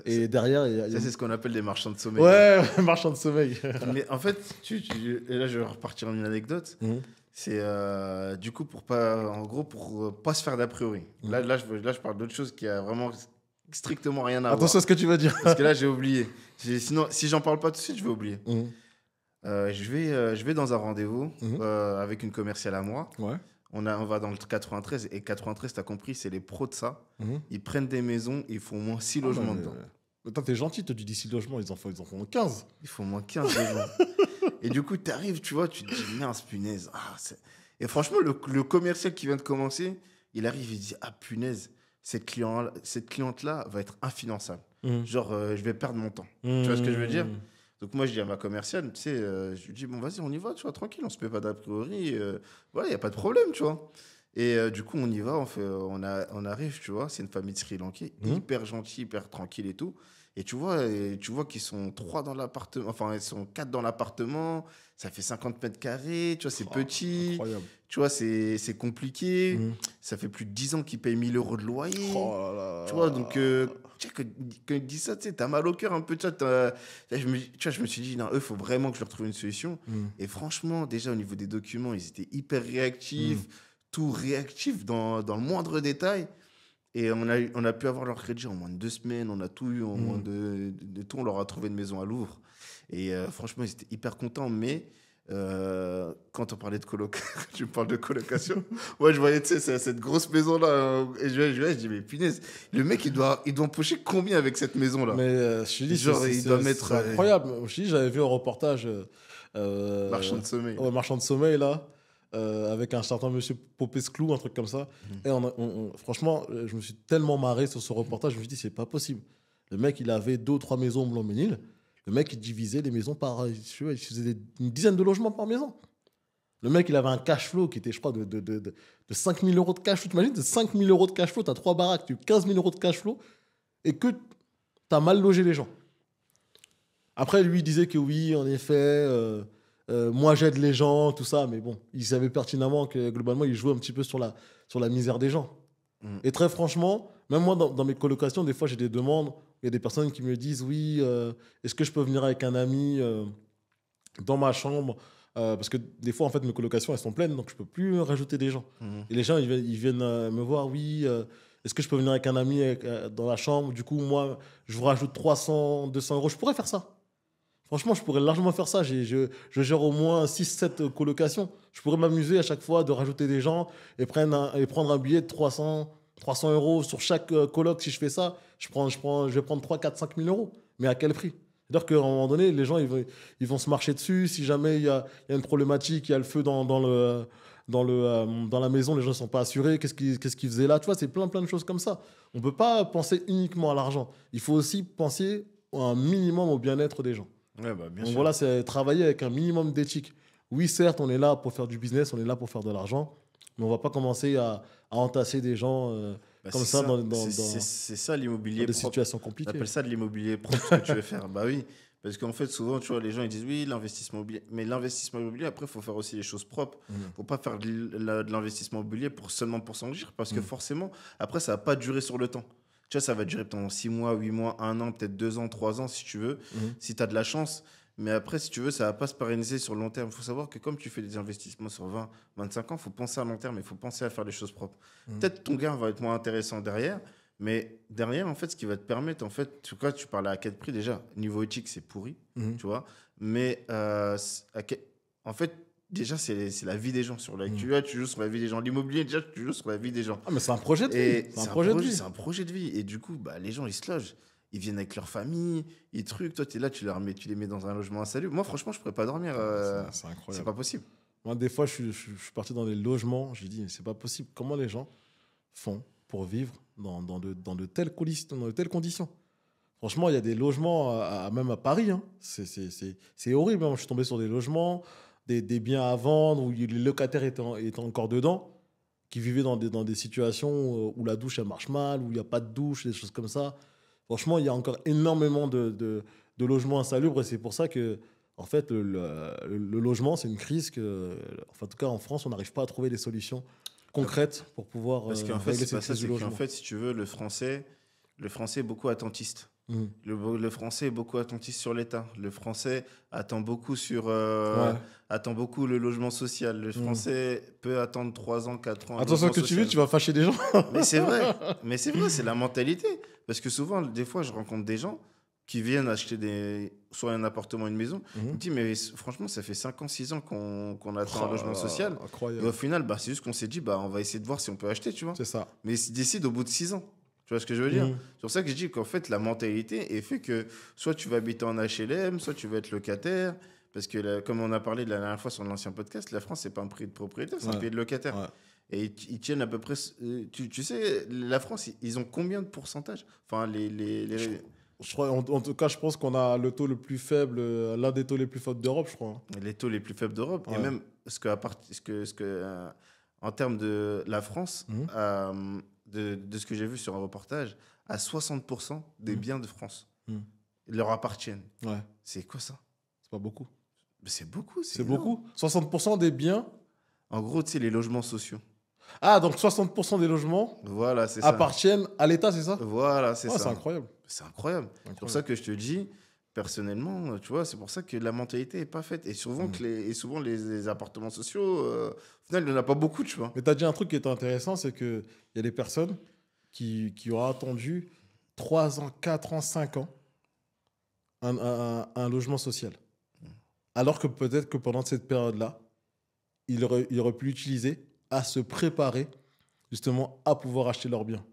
Et derrière, Ça, c'est ce qu'on appelle des marchands de sommeil. Ouais, marchand de sommeil. Mais en fait, et là, je vais repartir en une anecdote. Mhm. C'est du coup pour pas, en gros, pour pas se faire d'a priori. Là, je parle d'autre chose qui a vraiment strictement rien à voir. Attention à ce que tu vas dire. Parce que là, j'ai oublié. Sinon, si j'en parle pas tout de suite, je vais oublier. Mhm. Je vais dans un rendez-vous Mhm. avec une commerciale à moi. Ouais. On va dans le 93. Et 93, tu as compris, c'est les pros de ça. Mhm. Ils prennent des maisons et ils font au moins 6 logements dedans. Attends, t'es gentil, tu dis 10 logements, ils en font 15. Il faut au moins 15 logements. Et du coup, tu arrives, tu vois, tu te dis, mince, punaise. Et franchement, le commercial qui vient de commencer, il arrive, il dit, ah, punaise, cette cliente-là va être infinançable. Genre, je vais perdre mon temps. Tu vois ce que je veux dire? Donc moi, je dis à ma commerciale, tu sais, je lui dis, bon, vas-y, on y va, tu vois, tranquille, on se met pas d'a priori. Voilà, il n'y a pas de problème, tu vois. Et du coup, on y va, on arrive, tu vois, c'est une famille de Sri Lankais, hyper gentille, hyper tranquille et tout. Et tu vois qu'ils sont 3 dans l'appartement, enfin, ils sont 4 dans l'appartement, ça fait 50 mètres carrés, tu vois, c'est petit, Incroyable. tu vois, c'est compliqué. Mhm. Ça fait plus de 10 ans qu'ils payent 1 000 € de loyer. Oh là là. Tu vois, donc, tu sais, quand il dit ça, tu sais, t'as mal au cœur un peu. Tu vois, je me suis dit, non, eux, il faut vraiment que je leur trouve une solution. Et franchement, déjà, au niveau des documents, ils étaient hyper réactifs, tout réactif dans le moindre détail. Et on a pu avoir leur crédit en moins de 2 semaines. On a tout eu en moins de tout. On leur a trouvé une maison à Louvre. Et franchement, ils étaient hyper contents. Mais quand on parlait de tu parles de colocation, moi, je voyais, tu sais, cette grosse maison-là. Et je dis, mais punaise, le mec, il doit empocher combien avec cette maison-là? Mais je te dis, Genre, il doit mettre. c'est incroyable. Je te dis, j'avais vu un reportage. Marchand de sommeil. Ouais, marchand de sommeil, là, avec un certain monsieur Popescu, un truc comme ça. Et franchement, je me suis tellement marré sur ce reportage, je me suis dit, c'est pas possible. Le mec, il avait 2 ou 3 maisons au Blanc-Ménil. Le mec, il divisait les maisons par. Il faisait une dizaine de logements par maison. Le mec, il avait un cash flow qui était, je crois, de 5 000 € de cash flow. T'imagines, de 5 000 € de cash flow, tu as 3 baraques, tu as 15 000 € de cash flow et que tu as mal logé les gens. Après, lui, il disait que oui, en effet, moi, j'aide les gens, tout ça. Mais bon, il savait pertinemment que globalement, il jouait un petit peu sur la misère des gens. Et très franchement, même moi, dans mes colocations, des fois, j'ai des demandes. Il y a des personnes qui me disent, oui, est-ce que je peux venir avec un ami dans ma chambre, parce que des fois, en fait, mes colocations, elles sont pleines, donc je peux plus rajouter des gens. Mhm. Et les gens, ils viennent me voir, oui, est-ce que je peux venir avec un ami dans la chambre? Du coup, moi, je vous rajoute 300, 200 euros. Je pourrais faire ça. Franchement, je pourrais largement faire ça. Je gère au moins 6, 7 colocations. Je pourrais m'amuser à chaque fois de rajouter des gens et prendre un billet de 300 euros sur chaque coloc. Si je fais ça, je vais prendre 3, 4, 5 000 euros. Mais à quel prix? C'est-à-dire qu'à un moment donné, les gens, ils vont se marcher dessus. Si jamais il y a une problématique, il y a le feu dans la maison, les gens ne sont pas assurés. Qu'est-ce qu'ils faisaient là? Tu vois, c'est plein de choses comme ça. On ne peut pas penser uniquement à l'argent. Il faut aussi penser un minimum au bien-être des gens. Ouais, bah, bien Donc sûr. voilà, c'est travailler avec un minimum d'éthique. Oui, certes, on est là pour faire du business, on est là pour faire de l'argent, mais on ne va pas commencer à entasser des gens Bah, comme c'est ça ça. dans, dans- C'est dans- ça dans l'immobilier des propre. situations On compliquées. appelle ça de l'immobilier propre, ce que tu veux faire. Bah oui. Parce qu'en fait, souvent, tu vois, les gens ils disent oui, l'investissement immobilier. Mais l'investissement immobilier, après, il faut faire aussi les choses propres. Il Mhm. ne faut pas faire de l'investissement immobilier seulement pour s'enrichir. Parce que Mhm. forcément, après, ça ne va pas durer sur le temps. Tu vois, ça va durer pendant 6 mois, 8 mois, 1 an, peut-être 2 ans, 3 ans, si tu veux, Mhm. si tu as de la chance. Mais après, si tu veux, ça ne va pas se pérenniser sur le long terme. Il faut savoir que comme tu fais des investissements sur 20, 25 ans, il faut penser à long terme, il faut penser à faire les choses propres. Mhm. Peut-être ton gain va être moins intéressant derrière, mais derrière, en fait, ce qui va te permettre, en fait, tu vois, tu parlais à quel prix déjà. Niveau éthique, c'est pourri, Mhm. tu vois. Mais en fait, déjà, c'est la vie des gens. Mhm. Tu joues sur la vie des gens. L'immobilier, déjà, tu joues sur la vie des gens. Ah, mais c'est un projet de vie. Et C'est un projet de vie. c'est un projet de vie. Et du coup, bah, les gens, ils se logent. Ils viennent avec leur famille, ils trucs. Toi, tu es là, tu les mets dans un logement insalubre. Moi, franchement, je pourrais pas dormir. C'est C'est incroyable. pas possible. Moi, des fois, je suis parti dans des logements. J'ai dit, mais c'est pas possible. Comment les gens font pour vivre dans de telles conditions? Franchement, il y a des logements, même à Paris, hein. C'est horrible, hein. Je suis tombé sur des logements, des biens à vendre, où les locataires étaient encore dedans, qui vivaient dans des situations où la douche, elle marche mal, où il n'y a pas de douche, des choses comme ça. Franchement, il y a encore énormément de logements insalubres, et c'est pour ça que, en fait, le logement, c'est une crise que, enfin, en tout cas, en France, on n'arrive pas à trouver des solutions concrètes pour pouvoir Parce qu'en fait, régler c'est pas cette ça. crise du C'est qu'en logement. fait, si tu veux, le français est beaucoup attentiste. Mhm. Le français est beaucoup attentiste sur l'État. Le français Ouais. attend beaucoup le logement social. Le Mhm. français peut attendre 3 ans, 4 ans un Attention logement que tu veux, social. tu vas fâcher des gens. Mais c'est vrai. Mais c'est vrai, c'est la mentalité. Parce que souvent, des fois, je rencontre des gens qui viennent acheter soit un appartement, une maison. Ils me Mhm. disent, mais franchement, ça fait 5 ans, 6 ans qu'on attend un Oh logement là là, social. Et incroyable. au final, bah, c'est juste qu'on s'est dit, bah, on va essayer de voir si on peut acheter, tu vois. C'est ça. Mais ils se décident au bout de 6 ans. Tu vois ce que je veux dire? Mhm. C'est pour ça que je dis qu'en fait, la mentalité est fait que soit tu vas habiter en HLM, soit tu vas être locataire. Parce que, comme on a parlé de la dernière fois sur l'ancien podcast, la France, c'est pas un pays de propriétaire, c'est un Ouais. pays de locataire. Ouais. Et ils tiennent à peu près. Tu sais, la France, ils ont combien de pourcentage? Enfin, Je crois, en tout cas, je pense qu'on a le taux le plus faible, l'un des taux les plus faibles d'Europe, je crois, hein. les taux les plus faibles d'Europe. Et Ouais. même, en termes de la France, Mhm. de ce que j'ai vu sur un reportage, à 60% des Mhm. biens de France Mhm. leur appartiennent. Ouais. C'est quoi ça? C'est pas beaucoup. Mais c'est beaucoup, c'est C'est énorme. beaucoup. 60% des biens. En gros, tu sais, les logements sociaux. Ah, donc 60% des logements Voilà, c'est ça. appartiennent à l'État, c'est ça? Voilà, c'est Ouais, c'est ça. incroyable. C'est incroyable. C'est pour ça que je te dis, personnellement, tu vois, c'est pour ça que la mentalité n'est pas faite. Et souvent, souvent les appartements sociaux, au final, il n'y en a pas beaucoup, tu vois. Mais tu as dit un truc qui est intéressant, c'est qu'il y a des personnes qui ont attendu 3 ans, 4 ans, 5 ans un logement social. Alors que peut-être que pendant cette période-là, il aurait pu l'utiliser à se préparer justement à pouvoir acheter leurs biens.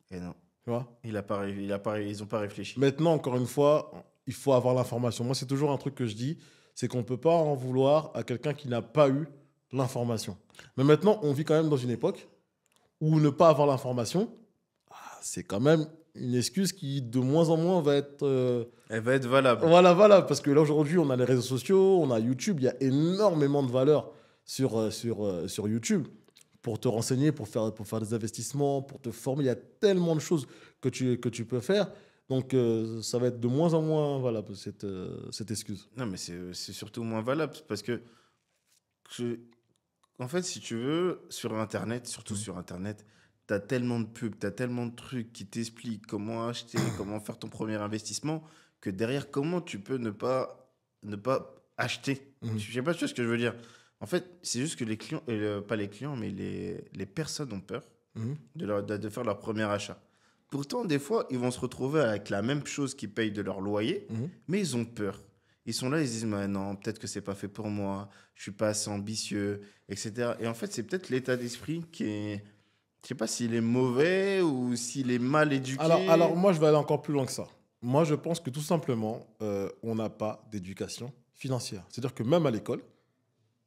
Et non, Tu vois? ils n'ont pas réfléchi. Maintenant, encore une fois, il faut avoir l'information. Moi, c'est toujours un truc que je dis, c'est qu'on ne peut pas en vouloir à quelqu'un qui n'a pas eu l'information. Mais maintenant, on vit quand même dans une époque où ne pas avoir l'information, c'est quand même une excuse qui, de moins en moins, va être... Elle va être valable. Voilà. Parce que là, aujourd'hui, on a les réseaux sociaux, on a YouTube, il y a énormément de valeur sur YouTube pour te renseigner, pour faire des investissements, pour te former. Il y a tellement de choses que tu peux faire. Donc, ça va être de moins en moins valable, cette excuse. Non, mais c'est surtout moins valable parce que, en fait, si tu veux, sur Internet, surtout sur Internet, tu as tellement de pubs, tu as tellement de trucs qui t'expliquent comment acheter, comment faire ton premier investissement, que derrière, comment tu peux ne pas acheter. Je sais pas, tu vois ce que je veux dire. En fait, c'est juste que les clients, pas les clients, mais les personnes ont peur de faire leur premier achat. Pourtant, des fois, ils vont se retrouver avec la même chose qu'ils payent de leur loyer, mais ils ont peur. Ils sont là, ils se disent, mais non, peut-être que c'est pas fait pour moi, je suis pas assez ambitieux, etc. Et en fait, c'est peut-être l'état d'esprit qui est, je sais pas s'il est mauvais ou s'il est mal Alors, éduqué. moi, je vais aller encore plus loin que ça. Moi, je pense que tout simplement, on n'a pas d'éducation financière. C'est-à-dire que même à l'école,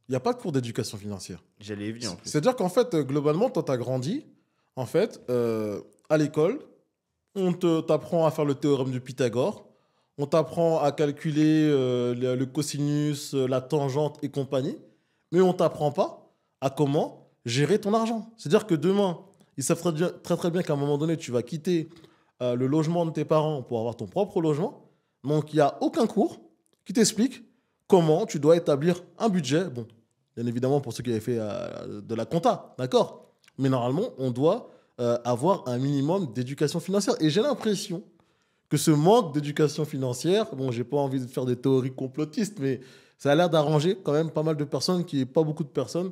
il n'y a pas de cours d'éducation financière. J'allais y venir en plus. C'est-à-dire qu'en fait, globalement, toi, tu as grandi. En fait, à l'école, on t'apprend à faire le théorème de Pythagore. On t'apprend à calculer le cosinus, la tangente et compagnie. Mais on t'apprend pas à comment gérer ton argent. C'est-à-dire que demain, ils savent très très bien qu'à un moment donné, tu vas quitter le logement de tes parents pour avoir ton propre logement. Donc, il n'y a aucun cours qui t'explique comment tu dois établir un budget. Bon, bien évidemment, pour ceux qui avaient fait de la compta, d'accord. Mais normalement, on doit avoir un minimum d'éducation financière. Et j'ai l'impression que ce manque d'éducation financière, bon, j'ai pas envie de faire des théories complotistes, mais ça a l'air d'arranger quand même pas mal de personnes, pas beaucoup de personnes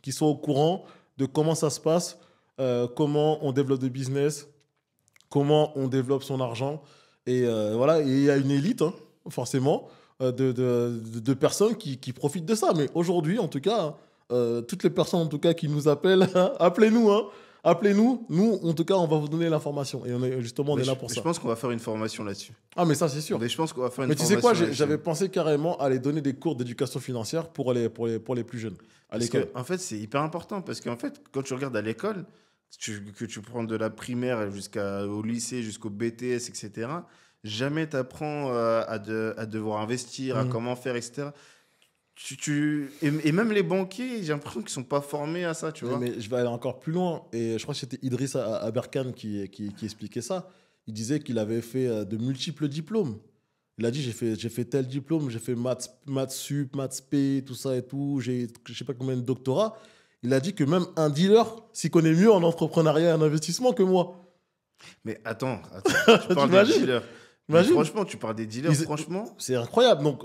qui sont au courant de comment ça se passe, comment on développe des business, comment on développe son argent. Et voilà, et il y a une élite, hein, forcément, de personnes qui profitent de ça. Mais aujourd'hui, en tout cas, toutes les personnes en tout cas qui nous appellent, appelez-nous, hein. Appelez-nous, nous, en tout cas, on va vous donner l'information. Et justement, on Mais est là pour je ça. pense qu'on va faire une formation là-dessus. Ah, mais ça, c'est sûr. Mais je pense qu'on va faire une Mais tu sais quoi, formation là-dessus. j'avais pensé carrément à aller donner des cours d'éducation financière pour les plus jeunes, à Parce l'école. que, en fait, c'est hyper important. Parce qu'en fait, quand tu regardes à l'école, que tu prends de la primaire jusqu'au lycée, jusqu'au BTS, etc., jamais tu apprends à devoir investir, à Mhm. comment faire, etc. Et même les banquiers, j'ai l'impression qu'ils sont pas formés à ça, tu vois. Mais je vais aller encore plus loin. Et je crois que c'était Idriss Aberkan qui expliquait ça. Il disait qu'il avait fait de multiples diplômes. Il a dit, j'ai fait tel diplôme, j'ai fait maths sup, maths p, tout ça et tout. J'ai je sais pas combien de doctorats. Il a dit que même un dealer s'y connaît mieux en entrepreneuriat et en investissement que moi. Mais attends, tu parles des T'imagines? dealers. Mais Imagine. franchement, tu parles des dealers, franchement. C'est incroyable. Donc,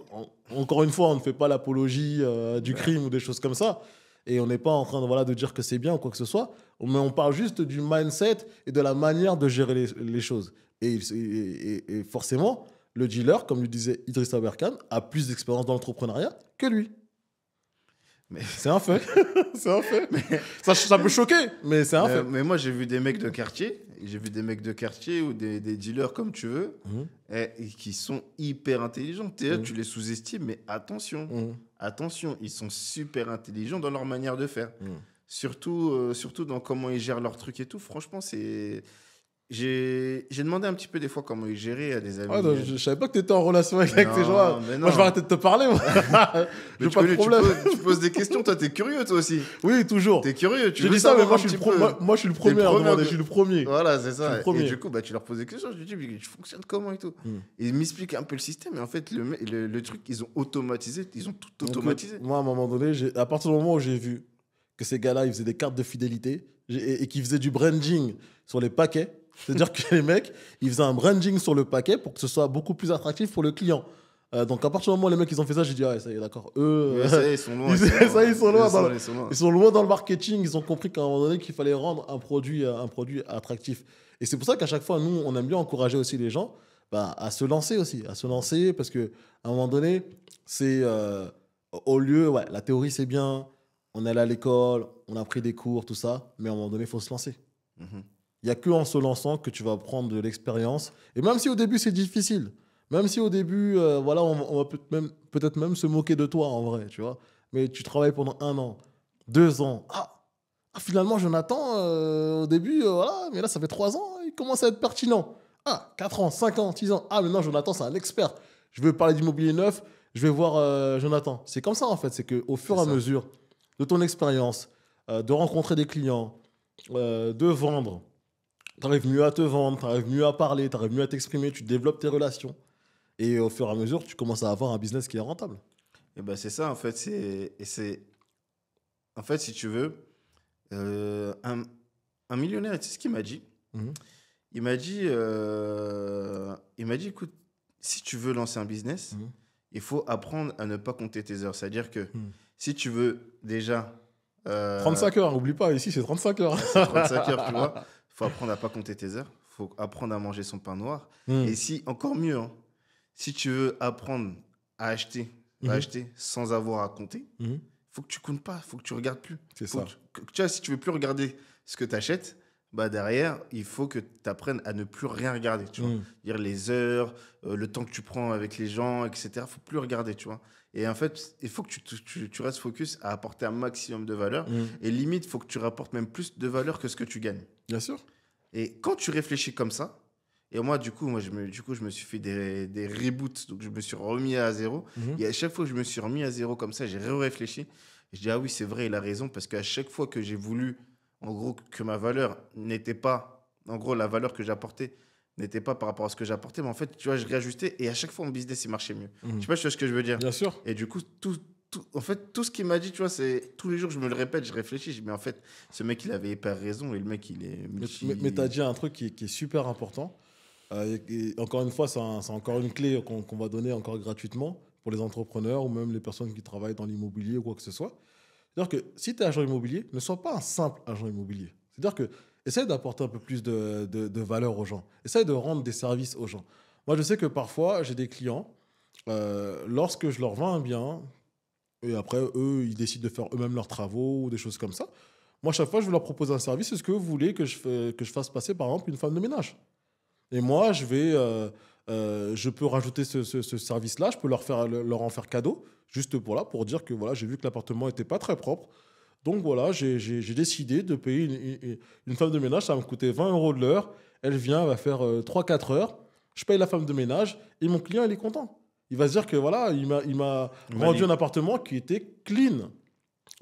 encore une fois, on ne fait pas l'apologie du Ouais. crime ou des choses comme ça. Et on n'est pas en train de, voilà, de dire que c'est bien ou quoi que ce soit. Mais on parle juste du mindset et de la manière de gérer les choses. Et forcément, le dealer, comme le disait Idriss Aberkan, a plus d'expérience dans l'entrepreneuriat que lui. Mais, C'est un fait. C'est un fait. Ça peut choquer, mais c'est un fait. mais moi, j'ai vu des mecs de quartier. J'ai vu des mecs de quartier ou des dealers, comme tu veux, Mhm. et qui sont hyper intelligents. T'es là, Mhm. tu les sous-estimes, mais attention. Mhm. Attention, ils sont super intelligents dans leur manière de faire. Mhm. Surtout dans comment ils gèrent leurs trucs et tout. Franchement, c'est. J'ai demandé un petit peu des fois comment ils géraient à des Ah, amis. non, je savais pas que tu étais en relation avec ces gens-là. Non, mais Moi, je non. vais arrêter de te parler. Moi. Mais J'ai tu pas de connais, problème. tu poses des questions, toi, t'es curieux, toi aussi. Oui, toujours. T'es curieux, tu J'ai veux dit ça, mais savoir moi, un je suis petit le, peu. moi, je suis le T'es premier à premier demander. à- Je suis le premier. Voilà, c'est Je suis le ça. Et premier. du coup, bah, tu leur poses des questions. Je dis, mais tu fonctionnes comment et tout. Hmm. Et ils m'expliquent un peu le système. Et en fait, le truc, ils ont automatisé. Ils ont tout Donc, automatisé. moi, à un moment donné, à partir du moment où j'ai vu que ces gars-là, ils faisaient des cartes de fidélité et qu'ils faisaient du branding sur les paquets, c'est-à-dire que les mecs, ils faisaient un branding sur le paquet pour que ce soit beaucoup plus attractif pour le client. Donc, à partir du moment où les mecs, ils ont fait ça, j'ai dit, ah, ouais, ça y est, d'accord. Eux, Mais ça y est, ils sont loin. ça y est, ils sont loin. Ils sont loin. Ils sont loin dans le marketing. Ils ont compris qu'à un moment donné, qu'il fallait rendre un produit attractif. Et c'est pour ça qu'à chaque fois, nous, on aime bien encourager aussi les gens bah, à se lancer aussi. À se lancer parce qu'à un moment donné, c'est au lieu, ouais, la théorie, c'est bien. On est allé à l'école, on a pris des cours, tout ça. Mais à un moment donné, il faut se lancer. Mhm. Il n'y a que en se lançant que tu vas prendre de l'expérience. Et même si au début, c'est difficile, même si au début, voilà, on va peut-être même se moquer de toi en vrai, tu vois. Mais tu travailles pendant 1 an, 2 ans. Finalement, Jonathan, au début, voilà, mais là, ça fait 3 ans, il commence à être pertinent. 4 ans, 5 ans, 6 ans. Maintenant, Jonathan, c'est un expert. Je veux parler d'immobilier neuf, je vais voir Jonathan. C'est comme ça, en fait. C'est qu'au fur et à C'est ça. mesure de ton expérience, de rencontrer des clients, de vendre, tu arrives mieux à te vendre, tu arrives mieux à parler, tu arrives mieux à t'exprimer, tu développes tes relations. Et au fur et à mesure, tu commences à avoir un business qui est rentable. Et ben c'est ça, en fait. En fait, si tu veux, euh, un, un millionnaire, tu sais ce qu'il m'a dit? Mhm. Il m'a dit, écoute, si tu veux lancer un business, Mhm. il faut apprendre à ne pas compter tes heures. C'est-à-dire que Hmm. si tu veux déjà 35 heures, n'oublie pas, ici c'est 35 heures. c'est 35 heures, tu vois, il faut apprendre à pas compter tes heures. Il faut apprendre à manger son pain noir. Hmm. Et si, encore mieux, hein, si tu veux apprendre à acheter sans avoir à compter, Mhm. faut que tu comptes pas, faut que tu regardes plus. C'est Faut ça. tu vois, si tu veux plus regarder ce que tu achètes, bah derrière, il faut que tu apprennes à ne plus rien regarder, tu vois. Hmm. Dire les heures, le temps que tu prends avec les gens, etc. Faut plus regarder, tu vois. Et en fait, il faut que tu restes focus à apporter un maximum de valeur. Hmm. Et limite, il faut que tu rapportes même plus de valeur que ce que tu gagnes. Bien sûr. Et quand tu réfléchis comme ça, et moi, je me suis fait des reboots, donc je me suis remis à zéro. Mhm. Et à chaque fois que je me suis remis à zéro comme ça, j'ai réfléchi. Et je dis, ah oui, c'est vrai, il a raison, parce qu'à chaque fois que j'ai voulu, en gros, que ma valeur n'était pas, en gros, la valeur que j'apportais n'était pas par rapport à ce que j'apportais, mais en fait, tu vois, je réajustais, et à chaque fois, mon business, il marchait mieux. Mhm. Je sais pas si tu vois ce que je veux dire. Bien sûr. Et du coup, en fait, tout ce qu'il m'a dit, tu vois, c'est tous les jours, je me le répète, je réfléchis, je dis, mais en fait, ce mec, il avait hyper raison, et le mec, il est Mais tu as dit un truc qui est super important. Et encore une fois, c'est encore une clé qu'on va donner encore gratuitement pour les entrepreneurs ou même les personnes qui travaillent dans l'immobilier ou quoi que ce soit. C'est-à-dire que si tu es agent immobilier, ne sois pas un simple agent immobilier. C'est-à-dire que essaye d'apporter un peu plus de valeur aux gens. Essaye de rendre des services aux gens. Moi, je sais que parfois, j'ai des clients, lorsque je leur vends un bien, et après, eux, ils décident de faire eux-mêmes leurs travaux ou des choses comme ça. Moi, chaque fois, je vais leur proposer un service. Est-ce que vous voulez que je fasse passer, par exemple, une femme de ménage? Et moi, je peux rajouter ce service-là, je peux leur en faire cadeau, juste pour là, pour dire que voilà, j'ai vu que l'appartement n'était pas très propre. Donc voilà, j'ai décidé de payer une femme de ménage, ça va me coûter 20 euros de l'heure. Elle vient, elle va faire 3-4 heures. Je paye la femme de ménage et mon client, il est content. Il va se dire que voilà, il m'a rendu un appartement qui était clean.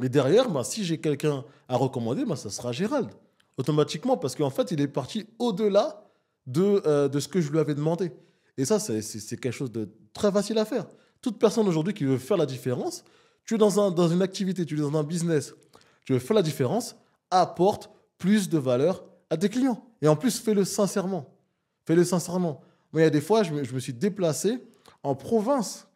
Et derrière, bah, si j'ai quelqu'un à recommander, bah, ça sera Gérald. Automatiquement, parce qu'en fait, il est parti au-delà de ce que je lui avais demandé. Et ça, c'est quelque chose de très facile à faire. Toute personne aujourd'hui qui veut faire la différence, tu es dans une activité, tu es dans un business, tu veux faire la différence, apporte plus de valeur à tes clients. Et en plus, fais-le sincèrement. Fais-le sincèrement. Moi, il y a des fois, je me suis déplacé en province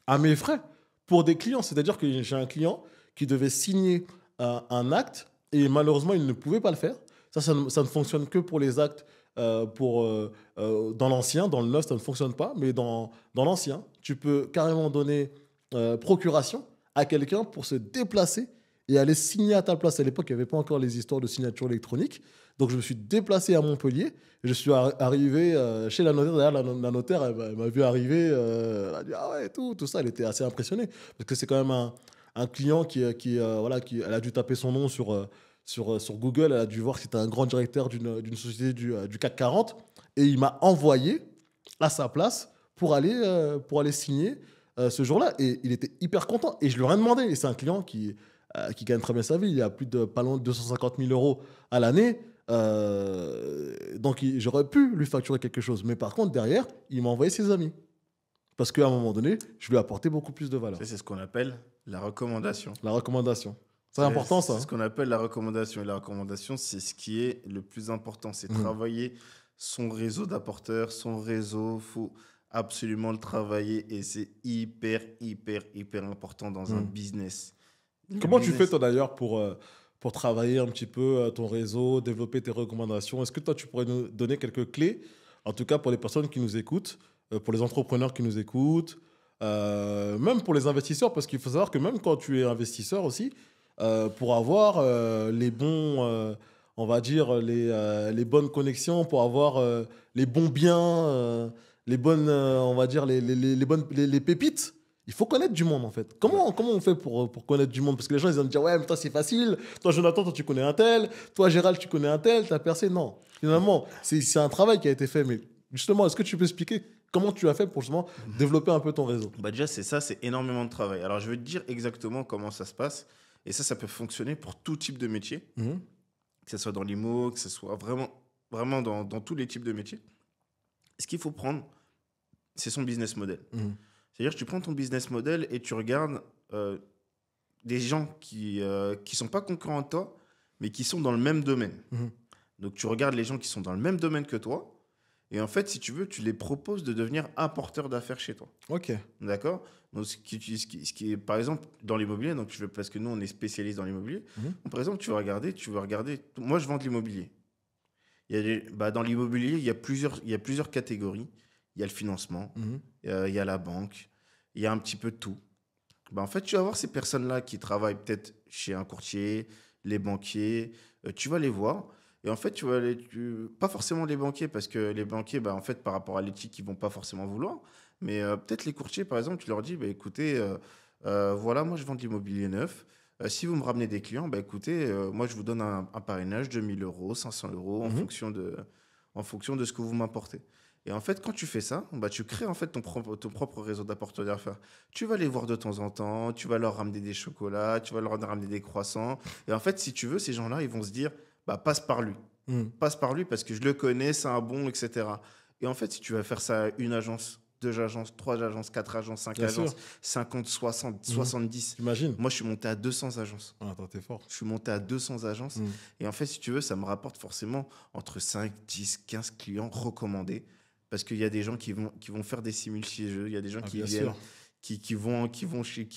à mes frais pour des clients. C'est-à-dire que j'ai un client qui devait signer un acte et malheureusement, il ne pouvait pas le faire. Ça ne fonctionne que pour les actes dans l'ancien. Dans le neuf, ça ne fonctionne pas. Mais dans l'ancien, tu peux carrément donner procuration à quelqu'un pour se déplacer et aller signer à ta place. À l'époque, il n'y avait pas encore les histoires de signature électronique. Donc, je me suis déplacé à Montpellier. Je suis arrivé chez la notaire. D'ailleurs, la notaire, elle m'a vu arriver. Elle a dit, ah ouais, tout ça. Elle était assez impressionnée. Parce que c'est quand même un client voilà, elle a dû taper son nom sur Google. Elle a dû voir que c'était un grand directeur d'une société du CAC 40. Et il m'a envoyé à sa place pour aller signer ce jour-là. Et il était hyper content. Et je lui ai rien demandé. Et c'est un client qui gagne très bien sa vie. Il a plus de pas loin de 250 000 euros à l'année. Donc j'aurais pu lui facturer quelque chose. Mais par contre, derrière, il m'a envoyé ses amis. Parce qu'à un moment donné, je lui ai apporté beaucoup plus de valeur. Ça, c'est ce qu'on appelle la recommandation. La recommandation. C'est important, ça. C'est ce qu'on appelle la recommandation. Et la recommandation, c'est ce qui est le plus important. C'est travailler son réseau d'apporteurs, son réseau. Il faut absolument le travailler. Et c'est hyper, hyper, hyper important dans un business. Comment tu fais, toi, d'ailleurs, pour travailler un petit peu ton réseau, développer tes recommandations? Est-ce que toi, tu pourrais nous donner quelques clés, en tout cas pour les personnes qui nous écoutent, pour les entrepreneurs qui nous écoutent, même pour les investisseurs, parce qu'il faut savoir que même quand tu es investisseur aussi, pour avoir les bons, on va dire, les bonnes connexions, pour avoir les bons biens, les bonnes, on va dire, les bonnes, les pépites, il faut connaître du monde en fait. Comment on fait pour connaître du monde? Parce que les gens ils vont me dire ouais mais toi c'est facile, toi Jonathan toi tu connais un tel, toi Gérald tu connais un tel, t'as percé. Non, finalement c'est un travail qui a été fait. Mais justement est-ce que tu peux expliquer comment tu as fait pour justement développer un peu ton réseau? Bah déjà, c'est ça, c'est énormément de travail. Alors, je vais te dire exactement comment ça se passe. Et ça peut fonctionner pour tout type de métier, Mhm. que ce soit dans l'IMO, que ce soit vraiment, vraiment dans tous les types de métiers. Ce qu'il faut prendre, c'est son business model. Mhm. C'est-à-dire que tu prends ton business model et tu regardes des gens qui sont pas concurrents de toi, mais qui sont dans le même domaine. Mhm. Donc, tu regardes les gens qui sont dans le même domaine que toi Et en fait, si tu veux, tu les proposes de devenir apporteurs d'affaires chez toi. Ok. D'accord? Donc, ce qui est, par exemple, dans l'immobilier, donc parce que nous, on est spécialistes dans l'immobilier. Mhm. Donc, par exemple, tu veux regarder. Moi, je vends de l'immobilier. Dans l'immobilier, il y a plusieurs catégories. Il y a le financement, Mhm. il y a la banque, il y a un petit peu de tout. En fait, tu vas voir ces personnes-là qui travaillent peut-être chez un courtier, les banquiers, tu vas les voir. Et en fait, pas forcément les banquiers, parce que les banquiers, en fait, par rapport à l'éthique, ils vont pas forcément vouloir. Mais peut-être les courtiers, par exemple, tu leur dis, écoutez, voilà, moi, je vends de l'immobilier neuf. Si vous me ramenez des clients, écoutez, moi, je vous donne un parrainage de 1 000 euros, 500 euros, en Mhm. fonction de ce que vous m'apportez. Et en fait, quand tu fais ça, tu crées en fait ton propre réseau d'apporteurs d'affaires. Tu vas les voir de temps en temps, tu vas leur ramener des chocolats, tu vas leur ramener des croissants. Et en fait, si tu veux, ces gens-là, ils vont se dire, passe par lui. Mhm. Passe par lui parce que je le connais, c'est un bon, etc. Et en fait, si tu vas faire ça à une agence, deux agences, trois agences, quatre agences, cinq Bien sûr. agences, 50, 60, Mhm. 70. J'imagine. Moi, je suis monté à 200 agences. Ah, attends, t'es fort. Je suis monté à 200 agences. Mhm. Et en fait, si tu veux, ça me rapporte forcément entre 5, 10, 15 clients recommandés. Parce qu'il y a des gens qui vont faire des simuls chez eux. Il y a des gens Ah, qui bien viennent, sûr. qui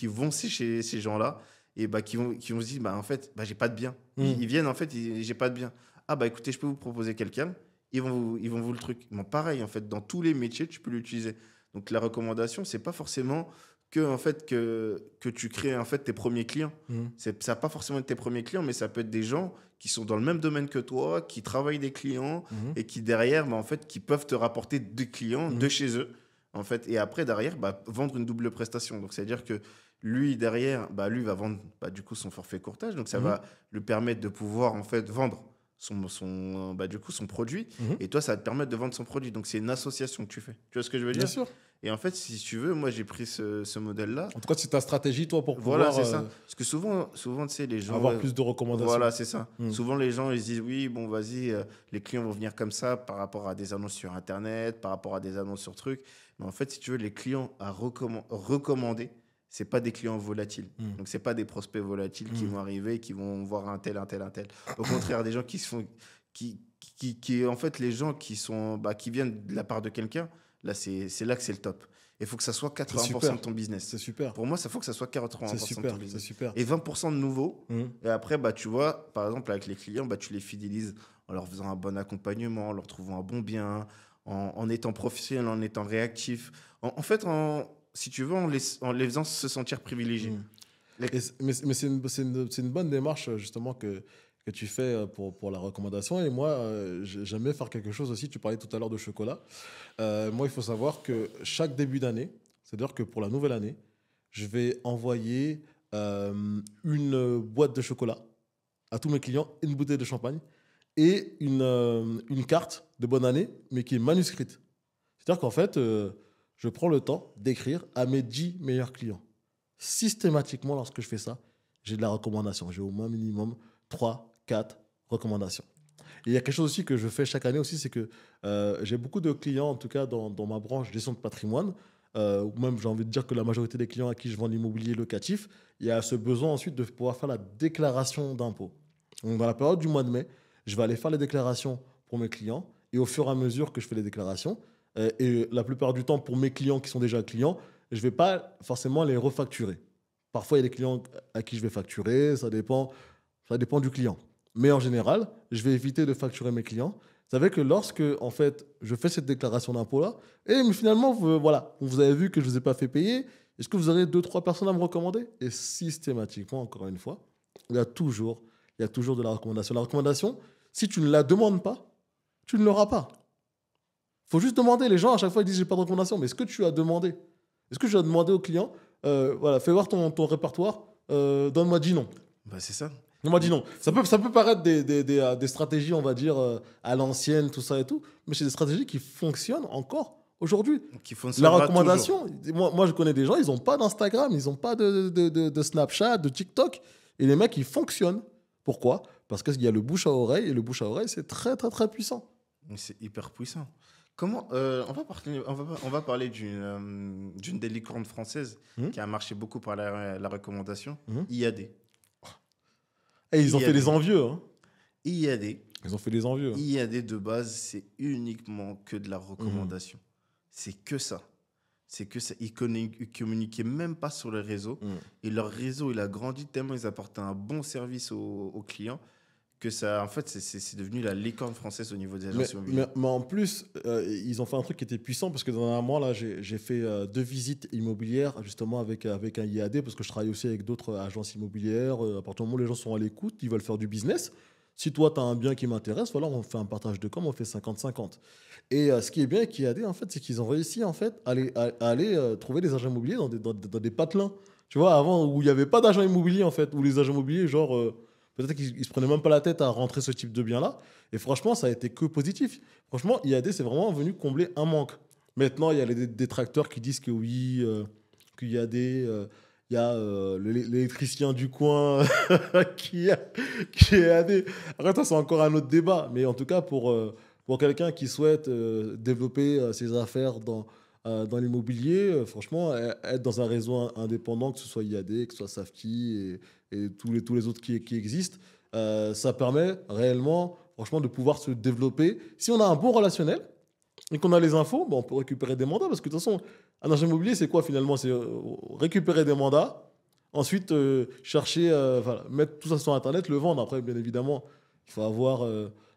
vont chez ces gens-là. Et qui vont se dire, en fait, j'ai pas de bien. Ils, Mhm. ils viennent, en fait, j'ai pas de bien. Ah, écoutez, je peux vous proposer quelqu'un. Ils vont vous le truc. Mais pareil, en fait, dans tous les métiers, tu peux l'utiliser. Donc, la recommandation, c'est pas forcément en fait, que tu crées en fait, tes premiers clients. Mhm. Ça va pas forcément être tes premiers clients, mais ça peut être des gens qui sont dans le même domaine que toi, qui travaillent des clients Mhm. et qui derrière, en fait, qui peuvent te rapporter des clients de Mhm. chez eux, en fait. Et après, derrière, vendre une double prestation. Donc, c'est-à-dire que lui, derrière, lui va vendre du coup son forfait courtage. Donc, ça Mhm. va lui permettre de pouvoir en fait vendre du coup, son produit. Mhm. Et toi, ça va te permettre de vendre son produit. Donc, c'est une association que tu fais. Tu vois ce que je veux Bien dire? sûr. Et en fait, si tu veux, moi, j'ai pris ce modèle-là. En tout cas, c'est ta stratégie, toi, pour Voilà, pouvoir c'est ça. Parce que souvent, tu sais, les gens, avoir plus de recommandations. voilà, c'est ça. Mhm. Souvent, les gens, ils se disent, oui, bon, vas-y, les clients vont venir comme ça par rapport à des annonces sur Internet, par rapport à des annonces sur trucs. Mais en fait, si tu veux, les clients à recommander, c'est pas des clients volatiles. Mhm. Donc, c'est pas des prospects volatiles qui Mhm. vont arriver, qui vont voir un tel, un tel, un tel. Au contraire, des gens en fait, les gens qui viennent de la part de quelqu'un, là, c'est là que c'est le top. Il faut que ça soit C'est 80% super. de ton business. C'est super. Pour moi, ça faut que ça soit C'est 80% de ton super. C'est business. super. Et 20% de nouveaux. Mhm. Et après, tu vois, par exemple, avec les clients, tu les fidélises en leur faisant un bon accompagnement, en leur trouvant un bon bien, en étant professionnel, en étant réactif. En fait, si tu veux, en les faisant se sentir privilégiés. Mhm. Les- Mais c'est une bonne démarche, justement, que tu fais pour la recommandation. Et moi, j'aime bien faire quelque chose aussi. Tu parlais tout à l'heure de chocolat. Moi, il faut savoir que chaque début d'année, c'est-à-dire que pour la nouvelle année, je vais envoyer une boîte de chocolat à tous mes clients, une bouteille de champagne et une carte de bonne année, mais qui est manuscrite. C'est-à-dire qu'en fait, je prends le temps d'écrire à mes 10 meilleurs clients. Systématiquement, lorsque je fais ça, j'ai de la recommandation. J'ai au moins minimum 3, 4 recommandations. Et il y a quelque chose aussi que je fais chaque année aussi, c'est que j'ai beaucoup de clients, en tout cas dans ma branche gestion de patrimoine, ou même j'ai envie de dire que la majorité des clients à qui je vends l'immobilier locatif, il y a ce besoin ensuite de pouvoir faire la déclaration d'impôt. Donc dans la période du mois de mai, je vais aller faire les déclarations pour mes clients, et au fur et à mesure que je fais les déclarations, et la plupart du temps pour mes clients qui sont déjà clients, je ne vais pas forcément les refacturer. Parfois, il y a des clients à qui je vais facturer, ça dépend du client. Mais en général, je vais éviter de facturer mes clients. Vous savez que lorsque, en fait, je fais cette déclaration d'impôt-là, et mais finalement, voilà, vous avez vu que je ne vous ai pas fait payer, est-ce que vous aurez 2, 3 personnes à me recommander? Et systématiquement, encore une fois, il y a toujours de la recommandation. La recommandation, si tu ne la demandes pas, tu ne l'auras pas. Il faut juste demander. Les gens, à chaque fois, ils disent j'ai pas de recommandation. Mais est-ce que tu as demandé? Est-ce que tu as demandé au client, voilà, fais voir ton répertoire, donne-moi 10 noms. c'est ça. Donne-moi 10 Il noms. Ça peut paraître des stratégies, on va dire, à l'ancienne, tout ça et tout, mais c'est des stratégies qui fonctionnent encore aujourd'hui. Qui La fonctionnera toujours. recommandation, moi, je connais des gens, ils n'ont pas d'Instagram, ils n'ont pas de Snapchat, de TikTok, et les mecs, ils fonctionnent. Pourquoi? Parce qu'il y a le bouche à oreille, et le bouche à oreille, c'est très, très, très puissant. C'est hyper puissant. On va parler d'une des licornes françaises Mhm. qui a marché beaucoup par la recommandation, Mhm. IAD. Et ils ont fait les IAD. envieux. Hein. IAD. Ils ont fait des envieux. IAD de base, c'est uniquement que de la recommandation. C'est que ça. C'est que ça. Ils communiquaient même pas sur les réseaux. Et leur réseau, il a grandi tellement ils apportaient un bon service aux clients que ça, en fait, c'est devenu la licorne française au niveau des agences immobilières. Mais en plus, ils ont fait un truc qui était puissant parce que dans un mois, là, j'ai fait 2 visites immobilières justement avec un IAD parce que je travaille aussi avec d'autres agences immobilières. À partir du moment où les gens sont à l'écoute, ils veulent faire du business. Si toi, tu as un bien qui m'intéresse, voilà, on fait un partage de com, on fait 50-50. Et ce qui est bien avec IAD, en fait, c'est qu'ils ont réussi en fait, à aller trouver des agents immobiliers dans des patelins. Tu vois, avant, où il n'y avait pas d'agents immobiliers, en fait, où les agents immobiliers, genre, peut-être qu'ils ne se prenaient même pas la tête à rentrer ce type de bien-là. Et franchement, ça a été que positif. Franchement, IAD, c'est vraiment venu combler un manque. Maintenant, il y a les détracteurs qui disent que oui, que IAD... il y a l'électricien du coin qui est IAD. Après, ça, c'est encore un autre débat. Mais en tout cas, pour quelqu'un qui souhaite développer ses affaires dans l'immobilier, franchement, être dans un réseau indépendant, que ce soit IAD, que ce soit Safety et tous les autres qui existent, ça permet réellement, franchement, de pouvoir se développer. Si on a un bon relationnel et qu'on a les infos, on peut récupérer des mandats. Parce que de toute façon, un agent immobilier, c'est quoi finalement? C'est récupérer des mandats, ensuite chercher, voilà, mettre tout ça sur Internet, le vendre. Après, bien évidemment, il faut avoir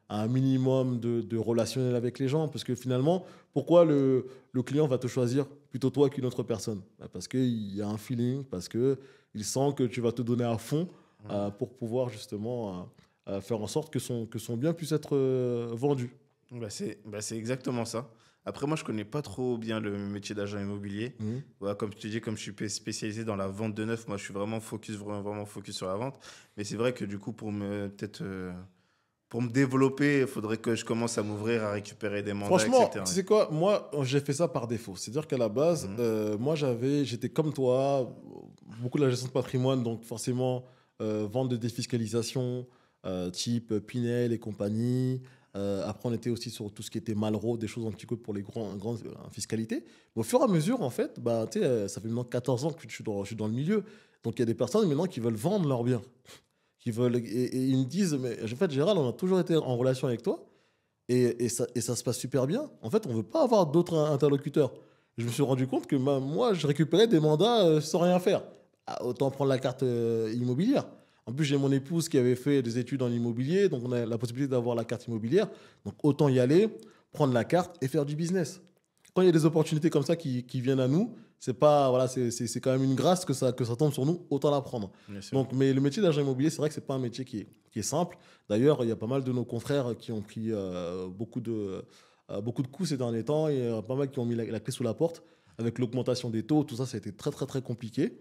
un minimum de relationnel avec les gens. Parce que finalement, pourquoi le client va te choisir plutôt toi qu'une autre personne? Parce qu'il y a un feeling, parce qu'il sent que tu vas te donner à fond pour pouvoir justement faire en sorte que son bien puisse être vendu. C'est exactement ça. Après, moi, je connais pas trop bien le métier d'agent immobilier. Voilà, comme je te dis, comme je suis spécialisé dans la vente de neuf, moi, je suis vraiment focus sur la vente. Mais c'est vrai que du coup, pour me développer, il faudrait que je commence à m'ouvrir, à récupérer des mandats, Franchement, etc. tu sais quoi, moi, j'ai fait ça par défaut. C'est-à-dire qu'à la base, moi, j'étais comme toi, beaucoup de la gestion de patrimoine, donc forcément, vente de défiscalisation, type Pinel et compagnie. Après, on était aussi sur tout ce qui était Malraux, des choses un petit peu pour les grandes fiscalités. Mais au fur et à mesure, en fait, ça fait maintenant 14 ans que je suis dans le milieu. Donc, il y a des personnes maintenant qui veulent vendre leurs biens. Et ils me disent, mais en fait, Gérald, on a toujours été en relation avec toi. Et ça se passe super bien. En fait, on ne veut pas avoir d'autres interlocuteurs. Je me suis rendu compte que moi, je récupérais des mandats sans rien faire. Autant prendre la carte immobilière. En plus, j'ai mon épouse qui avait fait des études en immobilier, donc on a la possibilité d'avoir la carte immobilière. Donc autant y aller, prendre la carte et faire du business. Quand il y a des opportunités comme ça qui viennent à nous, c'est pas, voilà, c'est quand même une grâce que ça tombe sur nous, autant la prendre. Donc, mais le métier d'agent immobilier, c'est vrai que c'est pas un métier qui est simple. D'ailleurs, il y a pas mal de nos confrères qui ont pris beaucoup de coups ces derniers temps. Il y a pas mal qui ont mis la clé sous la porte. Avec l'augmentation des taux, tout ça, ça a été très, très, très compliqué.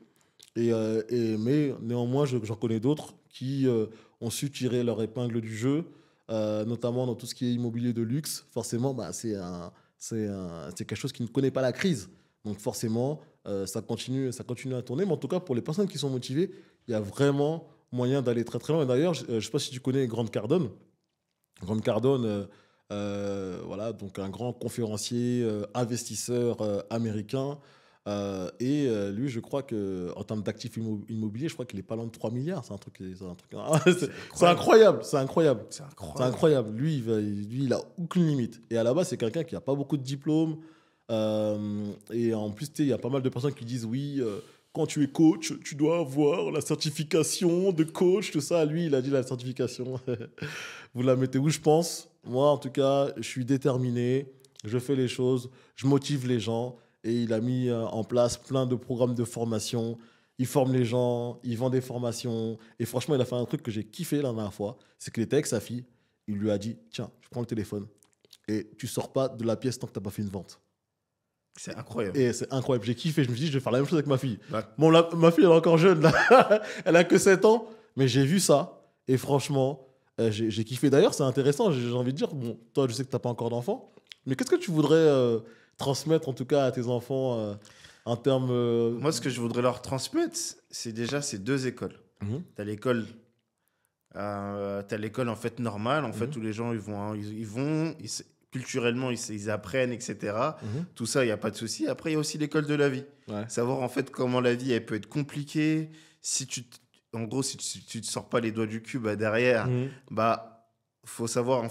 Mais néanmoins, j'en connais d'autres qui ont su tirer leur épingle du jeu, notamment dans tout ce qui est immobilier de luxe. Forcément, c'est quelque chose qui ne connaît pas la crise. Donc forcément, ça continue à tourner. Mais en tout cas, pour les personnes qui sont motivées, il y a vraiment moyen d'aller très très loin. Et d'ailleurs, je ne sais pas si tu connais Grant Cardone. Grant Cardone, voilà, donc un grand conférencier, investisseur américain. Lui, je crois qu'en termes d'actifs immobiliers, je crois qu'il est pas loin de 3 milliards. C'est un truc, c'est incroyable. C'est incroyable. C'est incroyable. Lui, il a aucune limite. Et à la base, c'est quelqu'un qui n'a pas beaucoup de diplômes. Et en plus, il y a pas mal de personnes qui disent oui, quand tu es coach, tu dois avoir la certification de coach, tout ça. Lui, il a dit la certification. Vous la mettez où, je pense. Moi, en tout cas, je suis déterminé. Je fais les choses. Je motive les gens. Et il a mis en place plein de programmes de formation. Il forme les gens, il vend des formations. Et franchement, il a fait un truc que j'ai kiffé la dernière fois. C'est qu'il était avec sa fille. Il lui a dit, tiens, je prends le téléphone. Et tu sors pas de la pièce tant que tu n'as pas fait une vente. C'est incroyable. Et c'est incroyable. J'ai kiffé. Je me suis dit, je vais faire la même chose avec ma fille. Ouais. Bon, ma fille, elle est encore jeune. Là. Elle a que 7 ans. Mais j'ai vu ça. Et franchement, j'ai kiffé. D'ailleurs, c'est intéressant. J'ai envie de dire, bon, toi, je sais que tu n'as pas encore d'enfant. Mais qu'est-ce que tu voudrais transmettre, en tout cas, à tes enfants en termes... Moi, ce que je voudrais leur transmettre, c'est déjà ces 2 écoles. Tu as l'école... t'as l'école en fait normale, en fait, où les gens culturellement, ils apprennent, etc. Tout ça, il n'y a pas de souci. Après, il y a aussi l'école de la vie. Ouais. Savoir en fait comment la vie, elle peut être compliquée. En gros, si tu ne te sors pas les doigts du cul, derrière, faut savoir,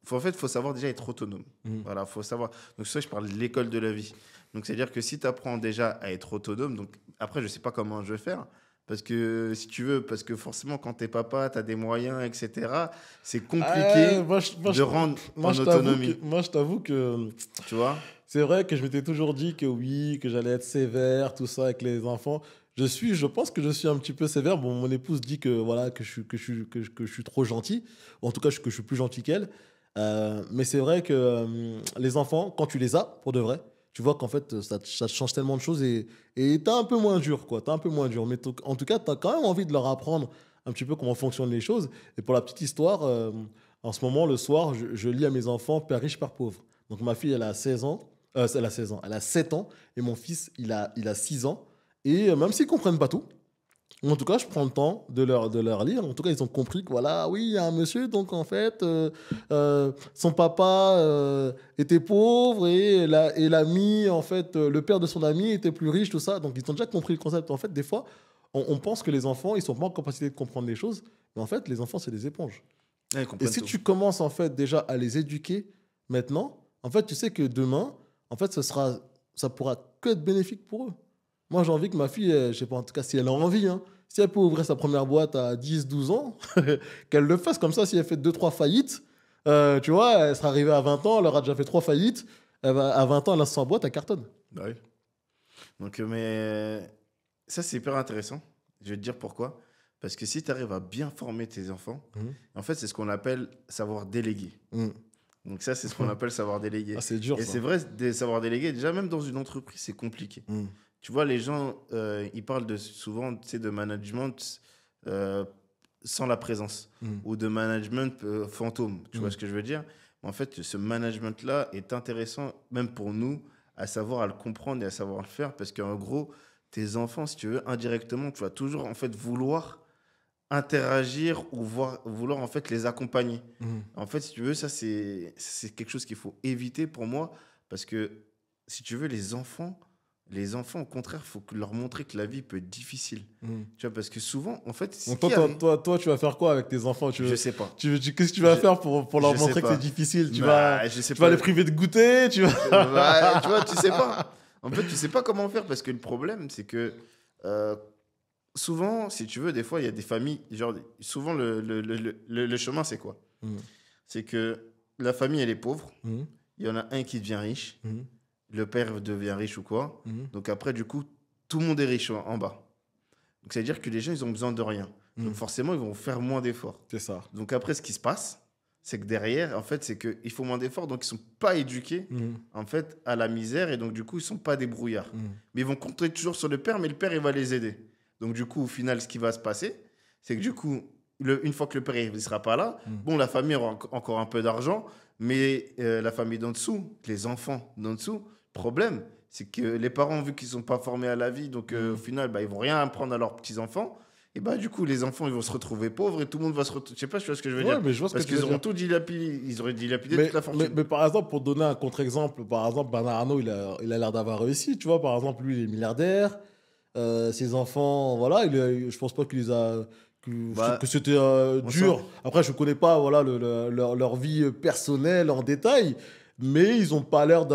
faut savoir déjà être autonome. Mhm. Voilà, faut savoir. Donc, ça, je parle de l'école de la vie. Donc, c'est-à-dire que si tu apprends déjà à être autonome, donc après, je sais pas comment je vais faire. Parce que, si tu veux, parce que forcément, quand t'es papa, tu as des moyens, etc., c'est compliqué de rendre en autonomie. Moi, je t'avoue que Tu vois? c'est vrai que je m'étais toujours dit que oui, que j'allais être sévère, tout ça avec les enfants. Je pense que je suis un petit peu sévère. Bon, mon épouse dit que voilà que je suis trop gentil, ou en tout cas que je suis plus gentil qu'elle. Mais c'est vrai que les enfants, quand tu les as pour de vrai, tu vois qu'en fait ça te change tellement de choses et t'es un peu moins dur quoi. T'es un peu moins dur. Mais en tout cas, t'as quand même envie de leur apprendre un petit peu comment fonctionnent les choses. Et pour la petite histoire, en ce moment le soir, je lis à mes enfants Père riche, Père pauvre. Donc ma fille, elle a 16 ans. Elle a 16 ans. Elle a 7 ans. Et mon fils, il a 6 ans. Et même s'ils ne comprennent pas tout, en tout cas, je prends le temps de leur lire. En tout cas, ils ont compris que voilà, oui, il y a un monsieur, donc en fait, son papa était pauvre et l'ami, en fait, le père de son ami était plus riche, tout ça. Donc, ils ont déjà compris le concept. En fait, des fois, on pense que les enfants, ils sont pas en capacité de comprendre les choses. Mais en fait, les enfants, c'est des éponges. Ouais, ils Et comprennent si tout. tu commences en fait déjà à les éduquer maintenant, en fait, tu sais que demain, en fait, ça pourra que être bénéfique pour eux. Moi, j'ai envie que ma fille, je sais pas, en tout cas, si elle a envie, hein, si elle peut ouvrir sa première boîte à 10, 12 ans, qu'elle le fasse comme ça. Si elle fait deux, trois faillites, tu vois, elle sera arrivée à 20 ans, elle aura déjà fait 3 faillites, à 20 ans, elle lance sa boîte, elle cartonne. Bah oui. Donc, mais ça, c'est hyper intéressant. Je vais te dire pourquoi. Parce que si tu arrives à bien former tes enfants, Mhm. en fait, c'est ce qu'on appelle savoir déléguer. Mhm. Donc, ça, c'est ce qu'on appelle savoir déléguer. Ah, c'est dur, Et ça. c'est vrai, savoir déléguer, déjà, même dans une entreprise, c'est compliqué. Mhm. Tu vois, les gens, ils parlent souvent, tu sais, de management euh, sans la présence Mhm. ou de management fantôme. Tu vois Mhm. ce que je veux dire? En fait, ce management-là est intéressant, même pour nous, à savoir à le comprendre et à savoir le faire, parce qu'en gros, tes enfants, si tu veux, indirectement, tu vas toujours en fait vouloir interagir ou vouloir en fait les accompagner. Mhm. En fait, si tu veux, ça c'est quelque chose qu'il faut éviter pour moi, parce que si tu veux, les enfants, au contraire, il faut leur montrer que la vie peut être difficile. Mhm. Tu vois, parce que souvent, en fait, ce Donc qui arrive, toi, tu vas faire quoi avec tes enfants? je sais pas. Qu'est-ce que tu vas Je, faire pour leur je sais montrer que c'est pas. difficile? Bah, je sais Tu vas pas. les priver de goûter? Ouais, tu vois, tu sais pas. En fait, tu sais pas comment faire parce que le problème, c'est que euh, souvent, si tu veux, des fois, il y a des familles. Genre, souvent, le chemin, c'est quoi? Mhm. C'est que la famille, elle est pauvre. Mhm. Il y en a un qui devient riche. Mhm. Le père devient riche ou quoi. Mhm. Donc après, du coup, tout le monde est riche en bas. Donc, ça veut dire que les gens, ils ont besoin de rien. Donc, Mhm. forcément, ils vont faire moins d'efforts. C'est ça. Donc, après, ce qui se passe, c'est que derrière, en fait, c'est qu'il faut moins d'efforts. Donc, ils ne sont pas éduqués, Mhm. en fait, à la misère. Et donc, du coup, ils ne sont pas débrouillards. Mhm. Mais ils vont compter toujours sur le père, mais le père, il va les aider. Donc, du coup, au final, ce qui va se passer, c'est que du coup, une fois que le père ne sera pas là, Mhm. bon, la famille aura encore un peu d'argent, mais la famille d'en dessous, les enfants d'en dessous, problème, c'est que les parents, vu qu'ils ne sont pas formés à la vie, donc au final, bah, ils vont rien apprendre à leurs petits-enfants. Et bah, du coup, les enfants, ils vont se retrouver pauvres et tout le monde va se retrouver. Je sais pas, tu vois ce que je veux Ouais, dire. mais je vois ce que Parce tu veux qu'ils auront dire. tout dilapidé, ils auraient dilapidé Mais, toute la mais, fortune. mais par exemple, pour donner un contre-exemple, par exemple, Bernard Arnault, il a l'air d'avoir réussi. Tu vois, par exemple, lui, il est milliardaire. Ses enfants, voilà, je pense pas qu'il les a. Que Bah, c'était on sent. dur. Après, je connais pas voilà, leur vie personnelle en détail, mais ils ont pas l'air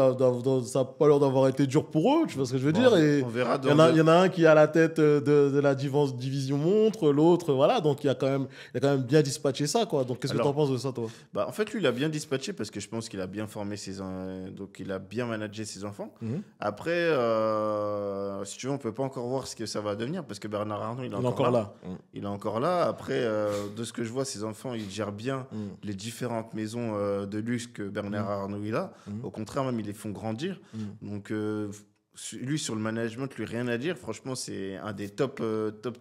ça a pas l'air d'avoir été dur pour eux, tu vois ce que je veux Bon, dire? Et on verra il y dans en a, il deux. y en a un qui est à la tête de la division montre, l'autre, voilà, donc il a quand même bien dispatché ça, quoi. Donc qu'est-ce que tu en Alors, penses de ça, toi? bah, en fait, lui, il a bien dispatché parce que je pense qu'il a bien formé donc il a bien managé ses enfants. Mhm. Après, si tu veux, on peut pas encore voir ce que ça va devenir parce que Bernard Arnault, il est Il est encore encore là. là. Il est encore là. Après, de ce que je vois, ses enfants, ils gèrent bien Mhm. les différentes maisons de luxe que Bernard Mhm. Arnault il a. Mhm. Au contraire, même, ils les font grandir. Mhm. Donc, lui, sur le management, lui, rien à dire. Franchement, c'est un des top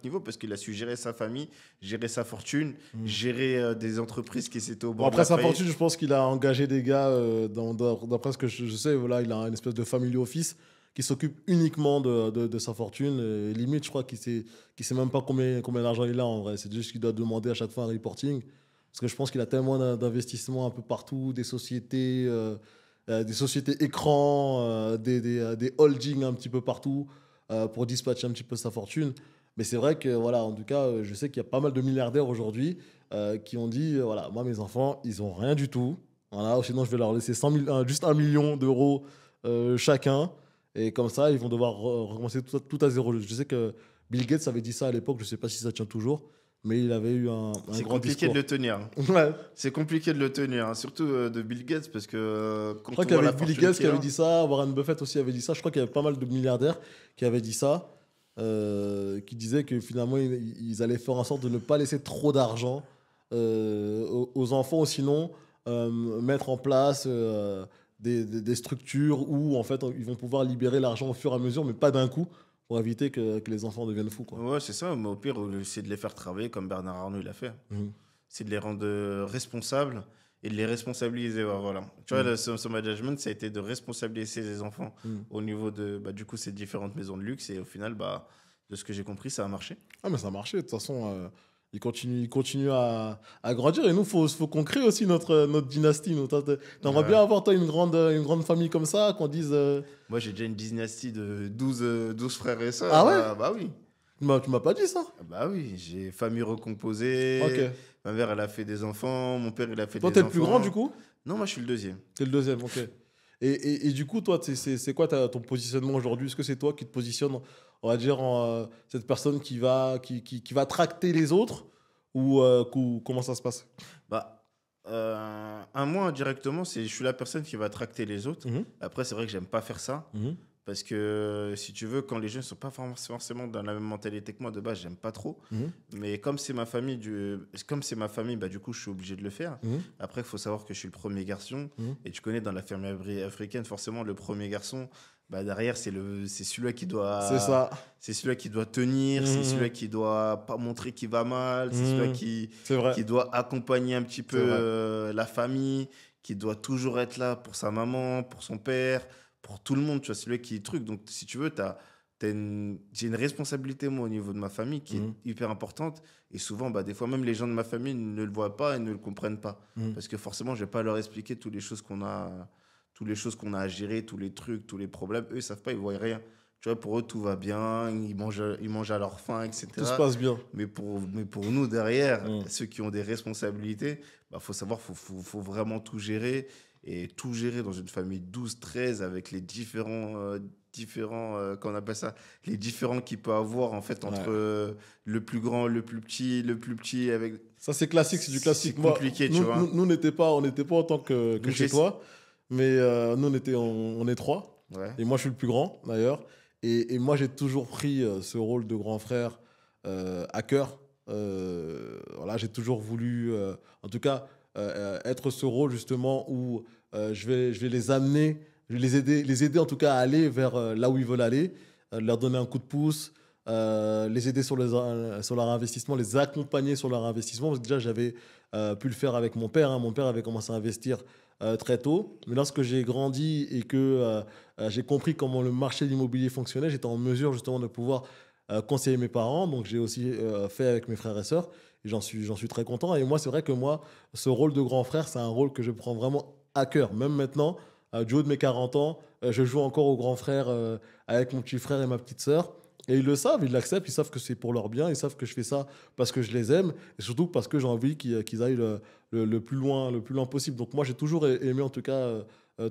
niveaux parce qu'il a su gérer sa famille, gérer sa fortune, Mhm. gérer des entreprises qui étaient au Bon, bord de après la sa faillite. fortune, je pense qu'il a engagé des gars, d'après ce que je sais, voilà, il a une espèce de family office qui s'occupe uniquement de sa fortune. Et limite, je crois qu'il sait même pas combien d'argent il a en vrai. C'est juste qu'il doit demander à chaque fois un reporting. Parce que je pense qu'il a tellement d'investissements un peu partout, des sociétés écrans, des holdings un petit peu partout pour dispatcher un petit peu sa fortune. Mais c'est vrai que, voilà, en tout cas, je sais qu'il y a pas mal de milliardaires aujourd'hui. qui ont dit, voilà, moi, mes enfants, ils ont rien du tout. Voilà, sinon, je vais leur laisser 100 000, juste 1 million d'euros chacun. Et comme ça, ils vont devoir recommencer tout à zéro. Je sais que Bill Gates avait dit ça à l'époque, je ne sais pas si ça tient toujours, mais il avait eu un C'est grand compliqué discours. de le tenir. Ouais. C'est compliqué de le tenir, hein, surtout de Bill Gates, parce que quand Je crois on qu'il y voit avait la Bill fortune Gates qui qu'il avait a, dit ça, Warren Buffett aussi avait dit ça. Je crois qu'il y avait pas mal de milliardaires qui avaient dit ça, qui disaient que finalement, ils allaient faire en sorte de ne pas laisser trop d'argent aux enfants, ou sinon mettre en place des structures où en fait, ils vont pouvoir libérer l'argent au fur et à mesure, mais pas d'un coup, pour éviter que les enfants deviennent fous, quoi. ouais, c'est ça, mais au pire, c'est de les faire travailler comme Bernard Arnault il a fait. Mhm. C'est de les rendre responsables et de les responsabiliser. Ouais, voilà. Tu vois, Mhm. son management, ça a été de responsabiliser les enfants Mhm. au niveau de, bah, du coup, ces différentes maisons de luxe. Et au final, bah, de ce que j'ai compris, ça a marché. Ah, mais ça a marché. De toute façon, il continue à grandir. Et nous, faut qu'on crée aussi notre dynastie. T'aimerais Ouais. bien avoir, toi, une grande famille comme ça, qu'on dise. Moi, j'ai déjà une dynastie de 12 frères et sœurs. Ah ouais? Bah oui. Tu m'as pas dit ça? Bah oui, j'ai famille Ok. recomposée. Ma mère, elle a fait des enfants. Mon père, il a fait Toi, des t'es le plus grand, du enfants. coup? Non, moi, je suis le deuxième. T'es le deuxième, ok. Et du coup, toi, c'est quoi ton positionnement aujourd'hui? Est-ce que c'est toi qui te positionnes, on va dire, en cette personne qui va tracter les autres? Ou comment ça se passe? Bah, moi, indirectement, je suis la personne qui va tracter les autres. Mhm. Après, c'est vrai que j'aime pas faire ça. Mhm. Parce que, si tu veux, quand les jeunes sont pas forcément dans la même mentalité que moi, de base, j'aime pas trop. Mhm. Mais comme c'est ma famille, bah, du coup, je suis obligé de le faire. Mhm. Après, il faut savoir que je suis le premier garçon. Mhm. Et tu connais, dans la famille africaine, forcément, le premier garçon, bah, derrière, c'est celui-là qui doit, C'est ça. c'est celui-là qui doit tenir, c'est Mhm. celui-là qui doit pas montrer qu'il va mal, c'est celui-là Mhm. C'est vrai. qui doit accompagner un petit peu C'est vrai. la famille, qui doit toujours être là pour sa maman, pour son père, pour tout le monde, tu vois, c'est lui qui truc. Donc, si tu veux, j'ai une responsabilité, moi, au niveau de ma famille, qui est Mhm. hyper importante. Et souvent, bah, des fois, même les gens de ma famille ne le voient pas et ne le comprennent pas. Mhm. Parce que forcément, je vais pas leur expliquer toutes les choses qu'on a à gérer, tous les trucs, tous les problèmes. Eux, ils savent pas, ils voient rien. Tu vois, pour eux, tout va bien, ils mangent à leur faim, Tout se etc. passe bien. Mais pour nous, derrière, Mhm. ceux qui ont des responsabilités, bah, faut savoir, faut vraiment tout gérer. Et tout gérer dans une famille 12, 13 avec les qu'on appelle ça, les différents qu'il peut avoir en fait entre Ouais. le plus grand, le plus petit avec. Ça, c'est classique, c'est du classique. C'est Moi, compliqué, tu nous, vois. nous, nous, on n'était pas autant que Donc, chez toi, mais nous, on est trois. Ouais. Et moi, je suis le plus grand, d'ailleurs. Et moi, j'ai toujours pris ce rôle de grand frère à cœur. Voilà, j'ai toujours voulu, en tout cas, être ce rôle, justement, où je vais les amener, je vais les aider, en tout cas, à aller vers là où ils veulent aller, leur donner un coup de pouce, les aider sur leur investissement, les accompagner sur leur investissement. Parce que déjà, j'avais pu le faire avec mon père, hein. Mon père avait commencé à investir très tôt. Mais lorsque j'ai grandi et que j'ai compris comment le marché de l'immobilier fonctionnait, j'étais en mesure justement de pouvoir conseiller mes parents. Donc, j'ai aussi fait avec mes frères et sœurs. Et j'en suis très content. Et moi, c'est vrai que moi, ce rôle de grand frère, c'est un rôle que je prends vraiment à cœur. Même maintenant, du haut de mes 40 ans, je joue encore au grand frère avec mon petit frère et ma petite sœur. Et ils le savent, ils l'acceptent, ils savent que c'est pour leur bien, ils savent que je fais ça parce que je les aime et surtout parce que j'ai envie qu'ils aillent le plus loin possible. Donc moi, j'ai toujours aimé en tout cas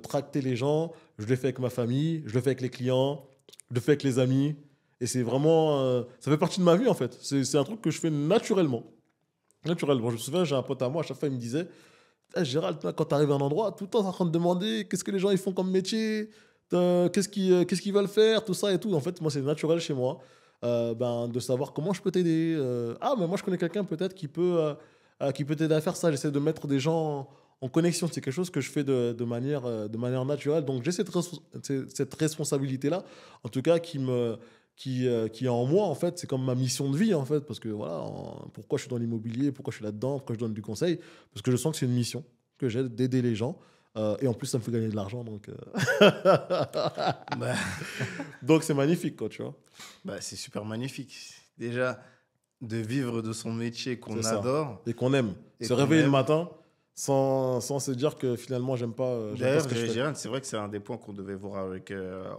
tracter les gens. Je le fais avec ma famille, je le fais avec les clients, je le fais avec les amis. Et c'est vraiment... ça fait partie de ma vie en fait. C'est un truc que je fais naturellement. Naturellement. Je me souviens, j'ai un pote à moi, à chaque fois, il me disait, eh, Gérald, toi, quand tu arrives à un endroit, tout le temps, tu es en train de demander qu'est-ce que les gens ils font comme métier, qu'est-ce qu'ils veulent faire, tout ça et tout. En fait, moi, c'est naturel chez moi de savoir comment je peux t'aider. Ah, mais moi, je connais quelqu'un peut-être qui peut t'aider à faire ça. J'essaie de mettre des gens en connexion. C'est quelque chose que je fais de manière naturelle. Donc, j'ai cette responsabilité-là, en tout cas, qui est en moi, en fait. C'est comme ma mission de vie, en fait. Parce que voilà, pourquoi je suis dans l'immobilier, pourquoi je suis là-dedans, pourquoi je donne du conseil. Parce que je sens que c'est une mission que j'ai d'aider les gens. Et en plus, ça me fait gagner de l'argent. Donc, Bah, donc c'est magnifique, quoi, tu vois. bah, c'est super magnifique. Déjà, de vivre de son métier qu'on C'est ça. adore. Et qu'on aime. Et Se qu'on réveiller le aime. matin sans se dire que finalement, j'aime pas D'ailleurs, ce que je fais. Gérald, c'est vrai que c'est un des points qu'on devait voir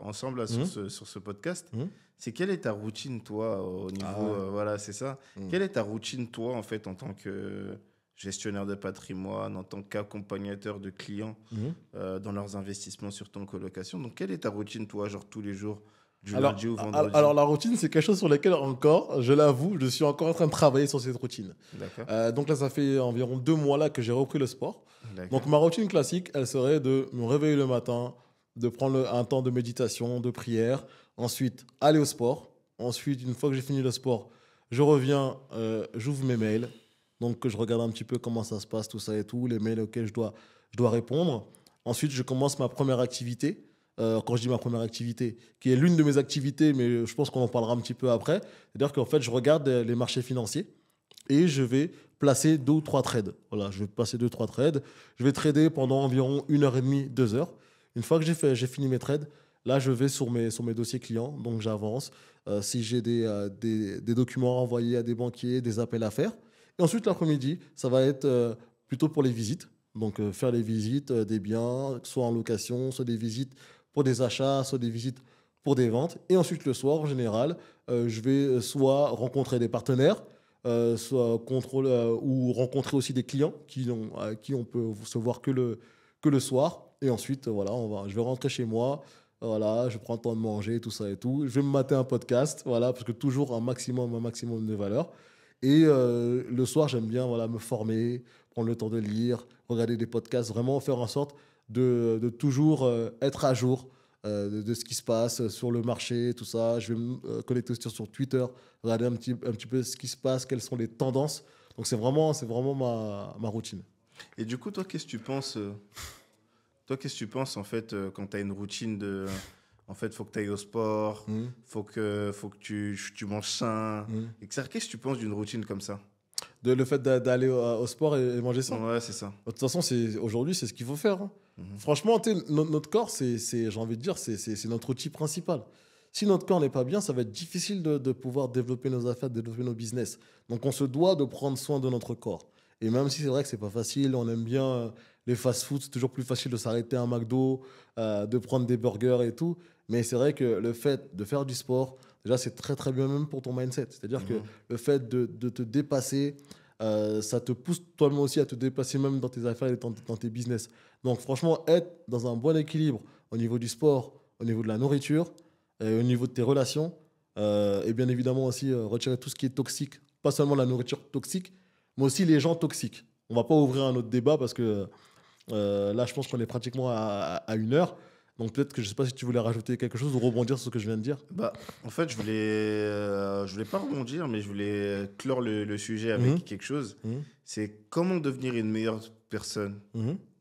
ensemble là, Mhm. sur ce podcast. Mhm. C'est quelle est ta routine, toi, au niveau. Ah ouais. Voilà, c'est ça. Mhm. Quelle est ta routine, toi, en fait, en tant que gestionnaire de patrimoine, en tant qu'accompagnateur de clients dans leurs investissements sur ton colocation. Donc, quelle est ta routine, toi, genre tous les jours, du lundi au vendredi? Alors, la routine, c'est quelque chose sur lequel encore, je l'avoue, je suis encore en train de travailler sur cette routine. D'accord. Donc là, ça fait environ 2 mois là que j'ai repris le sport. D'accord. Donc ma routine classique, elle serait de me réveiller le matin, de prendre un temps de méditation, de prière, ensuite aller au sport. Ensuite, une fois que j'ai fini le sport, je reviens, j'ouvre mes mails. Donc je regarde un petit peu comment ça se passe, tout ça et tout, les mails auxquels je dois répondre. Ensuite, je commence ma première activité. Quand je dis ma première activité, qui est l'une de mes activités, mais je pense qu'on en parlera un petit peu après. C'est-à-dire qu'en fait, je regarde les marchés financiers et je vais placer 2 ou 3 trades. Voilà, je vais placer 2 ou 3 trades. Je vais trader pendant environ 1h30, 2 heures. Une fois que j'ai fini mes trades, là, je vais sur mes dossiers clients. Donc, j'avance. Si j'ai des documents à envoyer à des banquiers, des appels à faire. Et ensuite, l'après-midi, ça va être plutôt pour les visites. Donc, faire les visites des biens, soit en location, soit des visites pour des achats, soit des visites pour des ventes. Et ensuite, le soir, en général, je vais soit rencontrer des partenaires, soit ou rencontrer aussi des clients à qui on peut se voir que le soir. Et ensuite, voilà, je vais rentrer chez moi. Voilà, je prends le temps de manger, tout ça et tout. Je vais me mater un podcast, voilà, parce que toujours un maximum de valeur. Et le soir, j'aime bien voilà, me former, prendre le temps de lire, regarder des podcasts, vraiment faire en sorte de toujours être à jour de ce qui se passe sur le marché, tout ça. Je vais me connecter aussi sur Twitter, regarder un petit peu ce qui se passe, quelles sont les tendances. Donc c'est vraiment ma routine. Et du coup, toi, qu'est-ce que tu penses en fait quand tu as une routine de. En fait, faut que tu ailles au sport, faut que tu manges sain, etc. Qu'est-ce que tu penses d'une routine comme ça? Le fait d'aller au sport et manger ça. Ouais, c'est ça. De toute façon, aujourd'hui, c'est ce qu'il faut faire. Hein. Franchement, notre corps, j'ai envie de dire, c'est notre outil principal. Si notre corps n'est pas bien, ça va être difficile de pouvoir développer nos affaires, de développer nos business. Donc, on se doit de prendre soin de notre corps. Et même si c'est vrai que c'est pas facile, on aime bien les fast-foods, c'est toujours plus facile de s'arrêter à un McDo, de prendre des burgers et tout. Mais c'est vrai que le fait de faire du sport, déjà, c'est très très bien même pour ton mindset. C'est-à-dire que le fait de te dépasser, ça te pousse toi-même aussi à te dépasser même dans tes affaires et dans tes business. Donc franchement, être dans un bon équilibre au niveau du sport, au niveau de la nourriture, et au niveau de tes relations, et bien évidemment aussi retirer tout ce qui est toxique, pas seulement la nourriture toxique, mais aussi les gens toxiques. On va pas ouvrir un autre débat parce que là, je pense qu'on est pratiquement à 1 heure. Donc peut-être que je sais pas si tu voulais rajouter quelque chose ou rebondir sur ce que je viens de dire. Bah, en fait, je voulais pas rebondir, mais je voulais clore le sujet avec quelque chose. C'est comment devenir une meilleure personne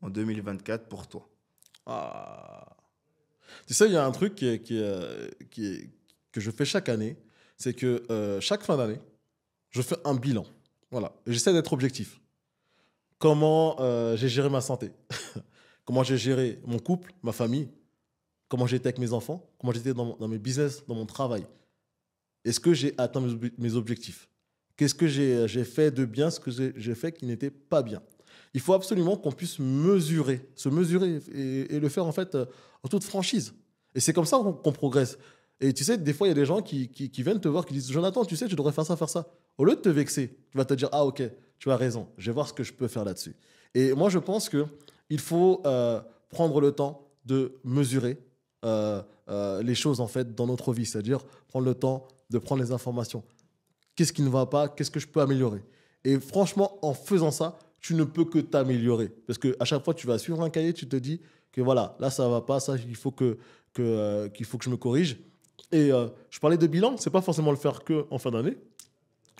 en 2024 pour toi. Ah. Tu sais, il y a un truc que je fais chaque année, c'est que chaque fin d'année, je fais un bilan. Voilà. J'essaie d'être objectif. Comment j'ai géré ma santé, comment j'ai géré mon couple, ma famille, comment j'étais avec mes enfants, comment j'étais dans mes business, dans mon travail. Est-ce que j'ai atteint mes objectifs? Qu'est-ce que j'ai fait de bien, ce que j'ai fait qui n'était pas bien? Il faut absolument qu'on puisse se mesurer et le faire en fait en toute franchise. Et c'est comme ça qu'on progresse. Et tu sais, des fois, il y a des gens qui viennent te voir, qui disent Jonathan, tu sais, tu devrais faire ça, faire ça. Au lieu de te vexer, tu vas te dire ah, ok, tu as raison, je vais voir ce que je peux faire là-dessus. Et moi, je pense qu'il faut prendre le temps de mesurer les choses en fait dans notre vie, c'est-à-dire prendre le temps de prendre les informations. Qu'est-ce qui ne va pas? Qu'est-ce que je peux améliorer? Et franchement, en faisant ça, tu ne peux que t'améliorer. Parce qu'à chaque fois, tu vas suivre un cahier, tu te dis que voilà, là, ça ne va pas, ça, qu'il faut que je me corrige. Et je parlais de bilan, c'est pas forcément le faire qu'en fin d'année,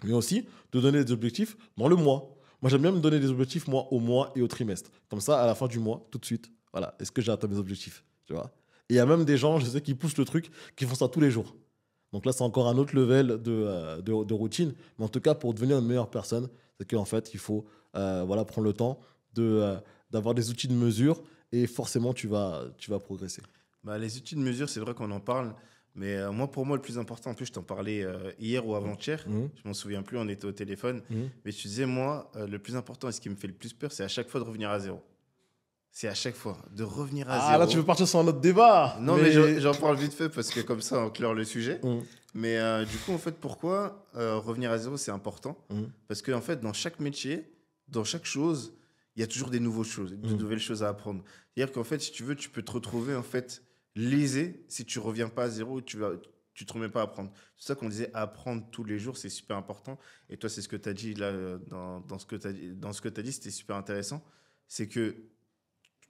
mais aussi de donner des objectifs dans le mois. Moi, j'aime bien me donner des objectifs, moi, au mois et au trimestre. Comme ça, à la fin du mois, tout de suite, voilà, est-ce que j'ai atteint mes objectifs? Tu vois? Et il y a même des gens, je sais, qui poussent le truc, qui font ça tous les jours. Donc là, c'est encore un autre level de routine. Mais en tout cas, pour devenir une meilleure personne, c'est qu'en fait, il faut voilà, prendre le temps d'avoir des outils de mesure et forcément, tu vas progresser. Bah, les outils de mesure, c'est vrai qu'on en parle. Mais pour moi, le plus important, en plus, je t'en parlais hier ou avant-hier. Je m'en souviens plus, on était au téléphone. Mais tu disais, moi, le plus important et ce qui me fait le plus peur, c'est à chaque fois de revenir à zéro. C'est à chaque fois de revenir à zéro. Ah, là, tu veux partir sur un autre débat. Non, mais j'en parle vite fait parce que comme ça, on clore le sujet. Mais du coup, en fait, pourquoi revenir à zéro, c'est important? Parce qu'en fait, dans chaque métier, dans chaque chose, il y a toujours des nouvelles choses, de Mhm. nouvelles choses à apprendre. C'est-à-dire qu'en fait, si tu veux, tu peux te retrouver en fait lésé si tu reviens pas à zéro et tu te remets pas à apprendre. C'est ça qu'on disait, apprendre tous les jours, c'est super important. Et toi, c'est ce que tu as dit là, dans ce que tu as dit, dans ce que tu dit, c'était super intéressant. C'est que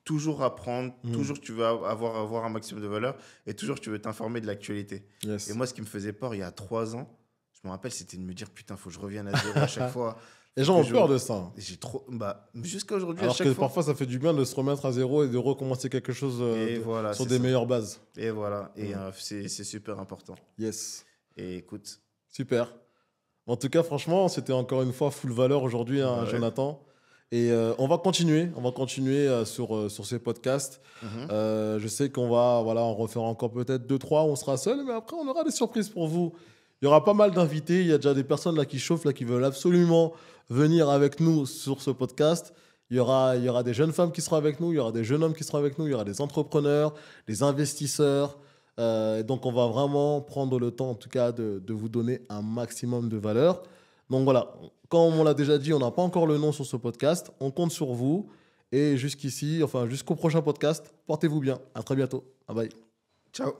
toujours apprendre, Mhm. toujours tu veux avoir un maximum de valeur et toujours tu veux t'informer de l'actualité. Et Yes. moi, ce qui me faisait peur il y a 3 ans, je me rappelle, c'était de me dire putain, faut que je revienne à zéro à chaque fois. Les Faut gens que ont je. peur de ça. J'ai trop. Bah, jusqu'à aujourd'hui, à Alors chaque que fois. parfois, ça fait du bien de se remettre à zéro et de recommencer quelque chose Et voilà, sur c'est des ça. meilleures bases. Et voilà. Et Mhm. c'est super important. Yes. Et écoute. Super. En tout cas, franchement, c'était encore une fois full valeur aujourd'hui, hein, Bah ouais. Jonathan. Et on va continuer sur ces podcasts. Mhm. Je sais qu'on va, voilà, en refaire encore peut-être deux, trois, on sera seul, mais après, on aura des surprises pour vous. Il y aura pas mal d'invités. Il y a déjà des personnes là qui chauffent, là, qui veulent absolument venir avec nous sur ce podcast. Il y aura des jeunes femmes qui seront avec nous, il y aura des jeunes hommes qui seront avec nous, il y aura des entrepreneurs, des investisseurs. Donc, on va vraiment prendre le temps, en tout cas, de vous donner un maximum de valeur. Donc voilà, comme on l'a déjà dit, on n'a pas encore le nom sur ce podcast. On compte sur vous. Et jusqu'ici, enfin jusqu'au prochain podcast, portez-vous bien. À très bientôt. Bye bye. Ciao.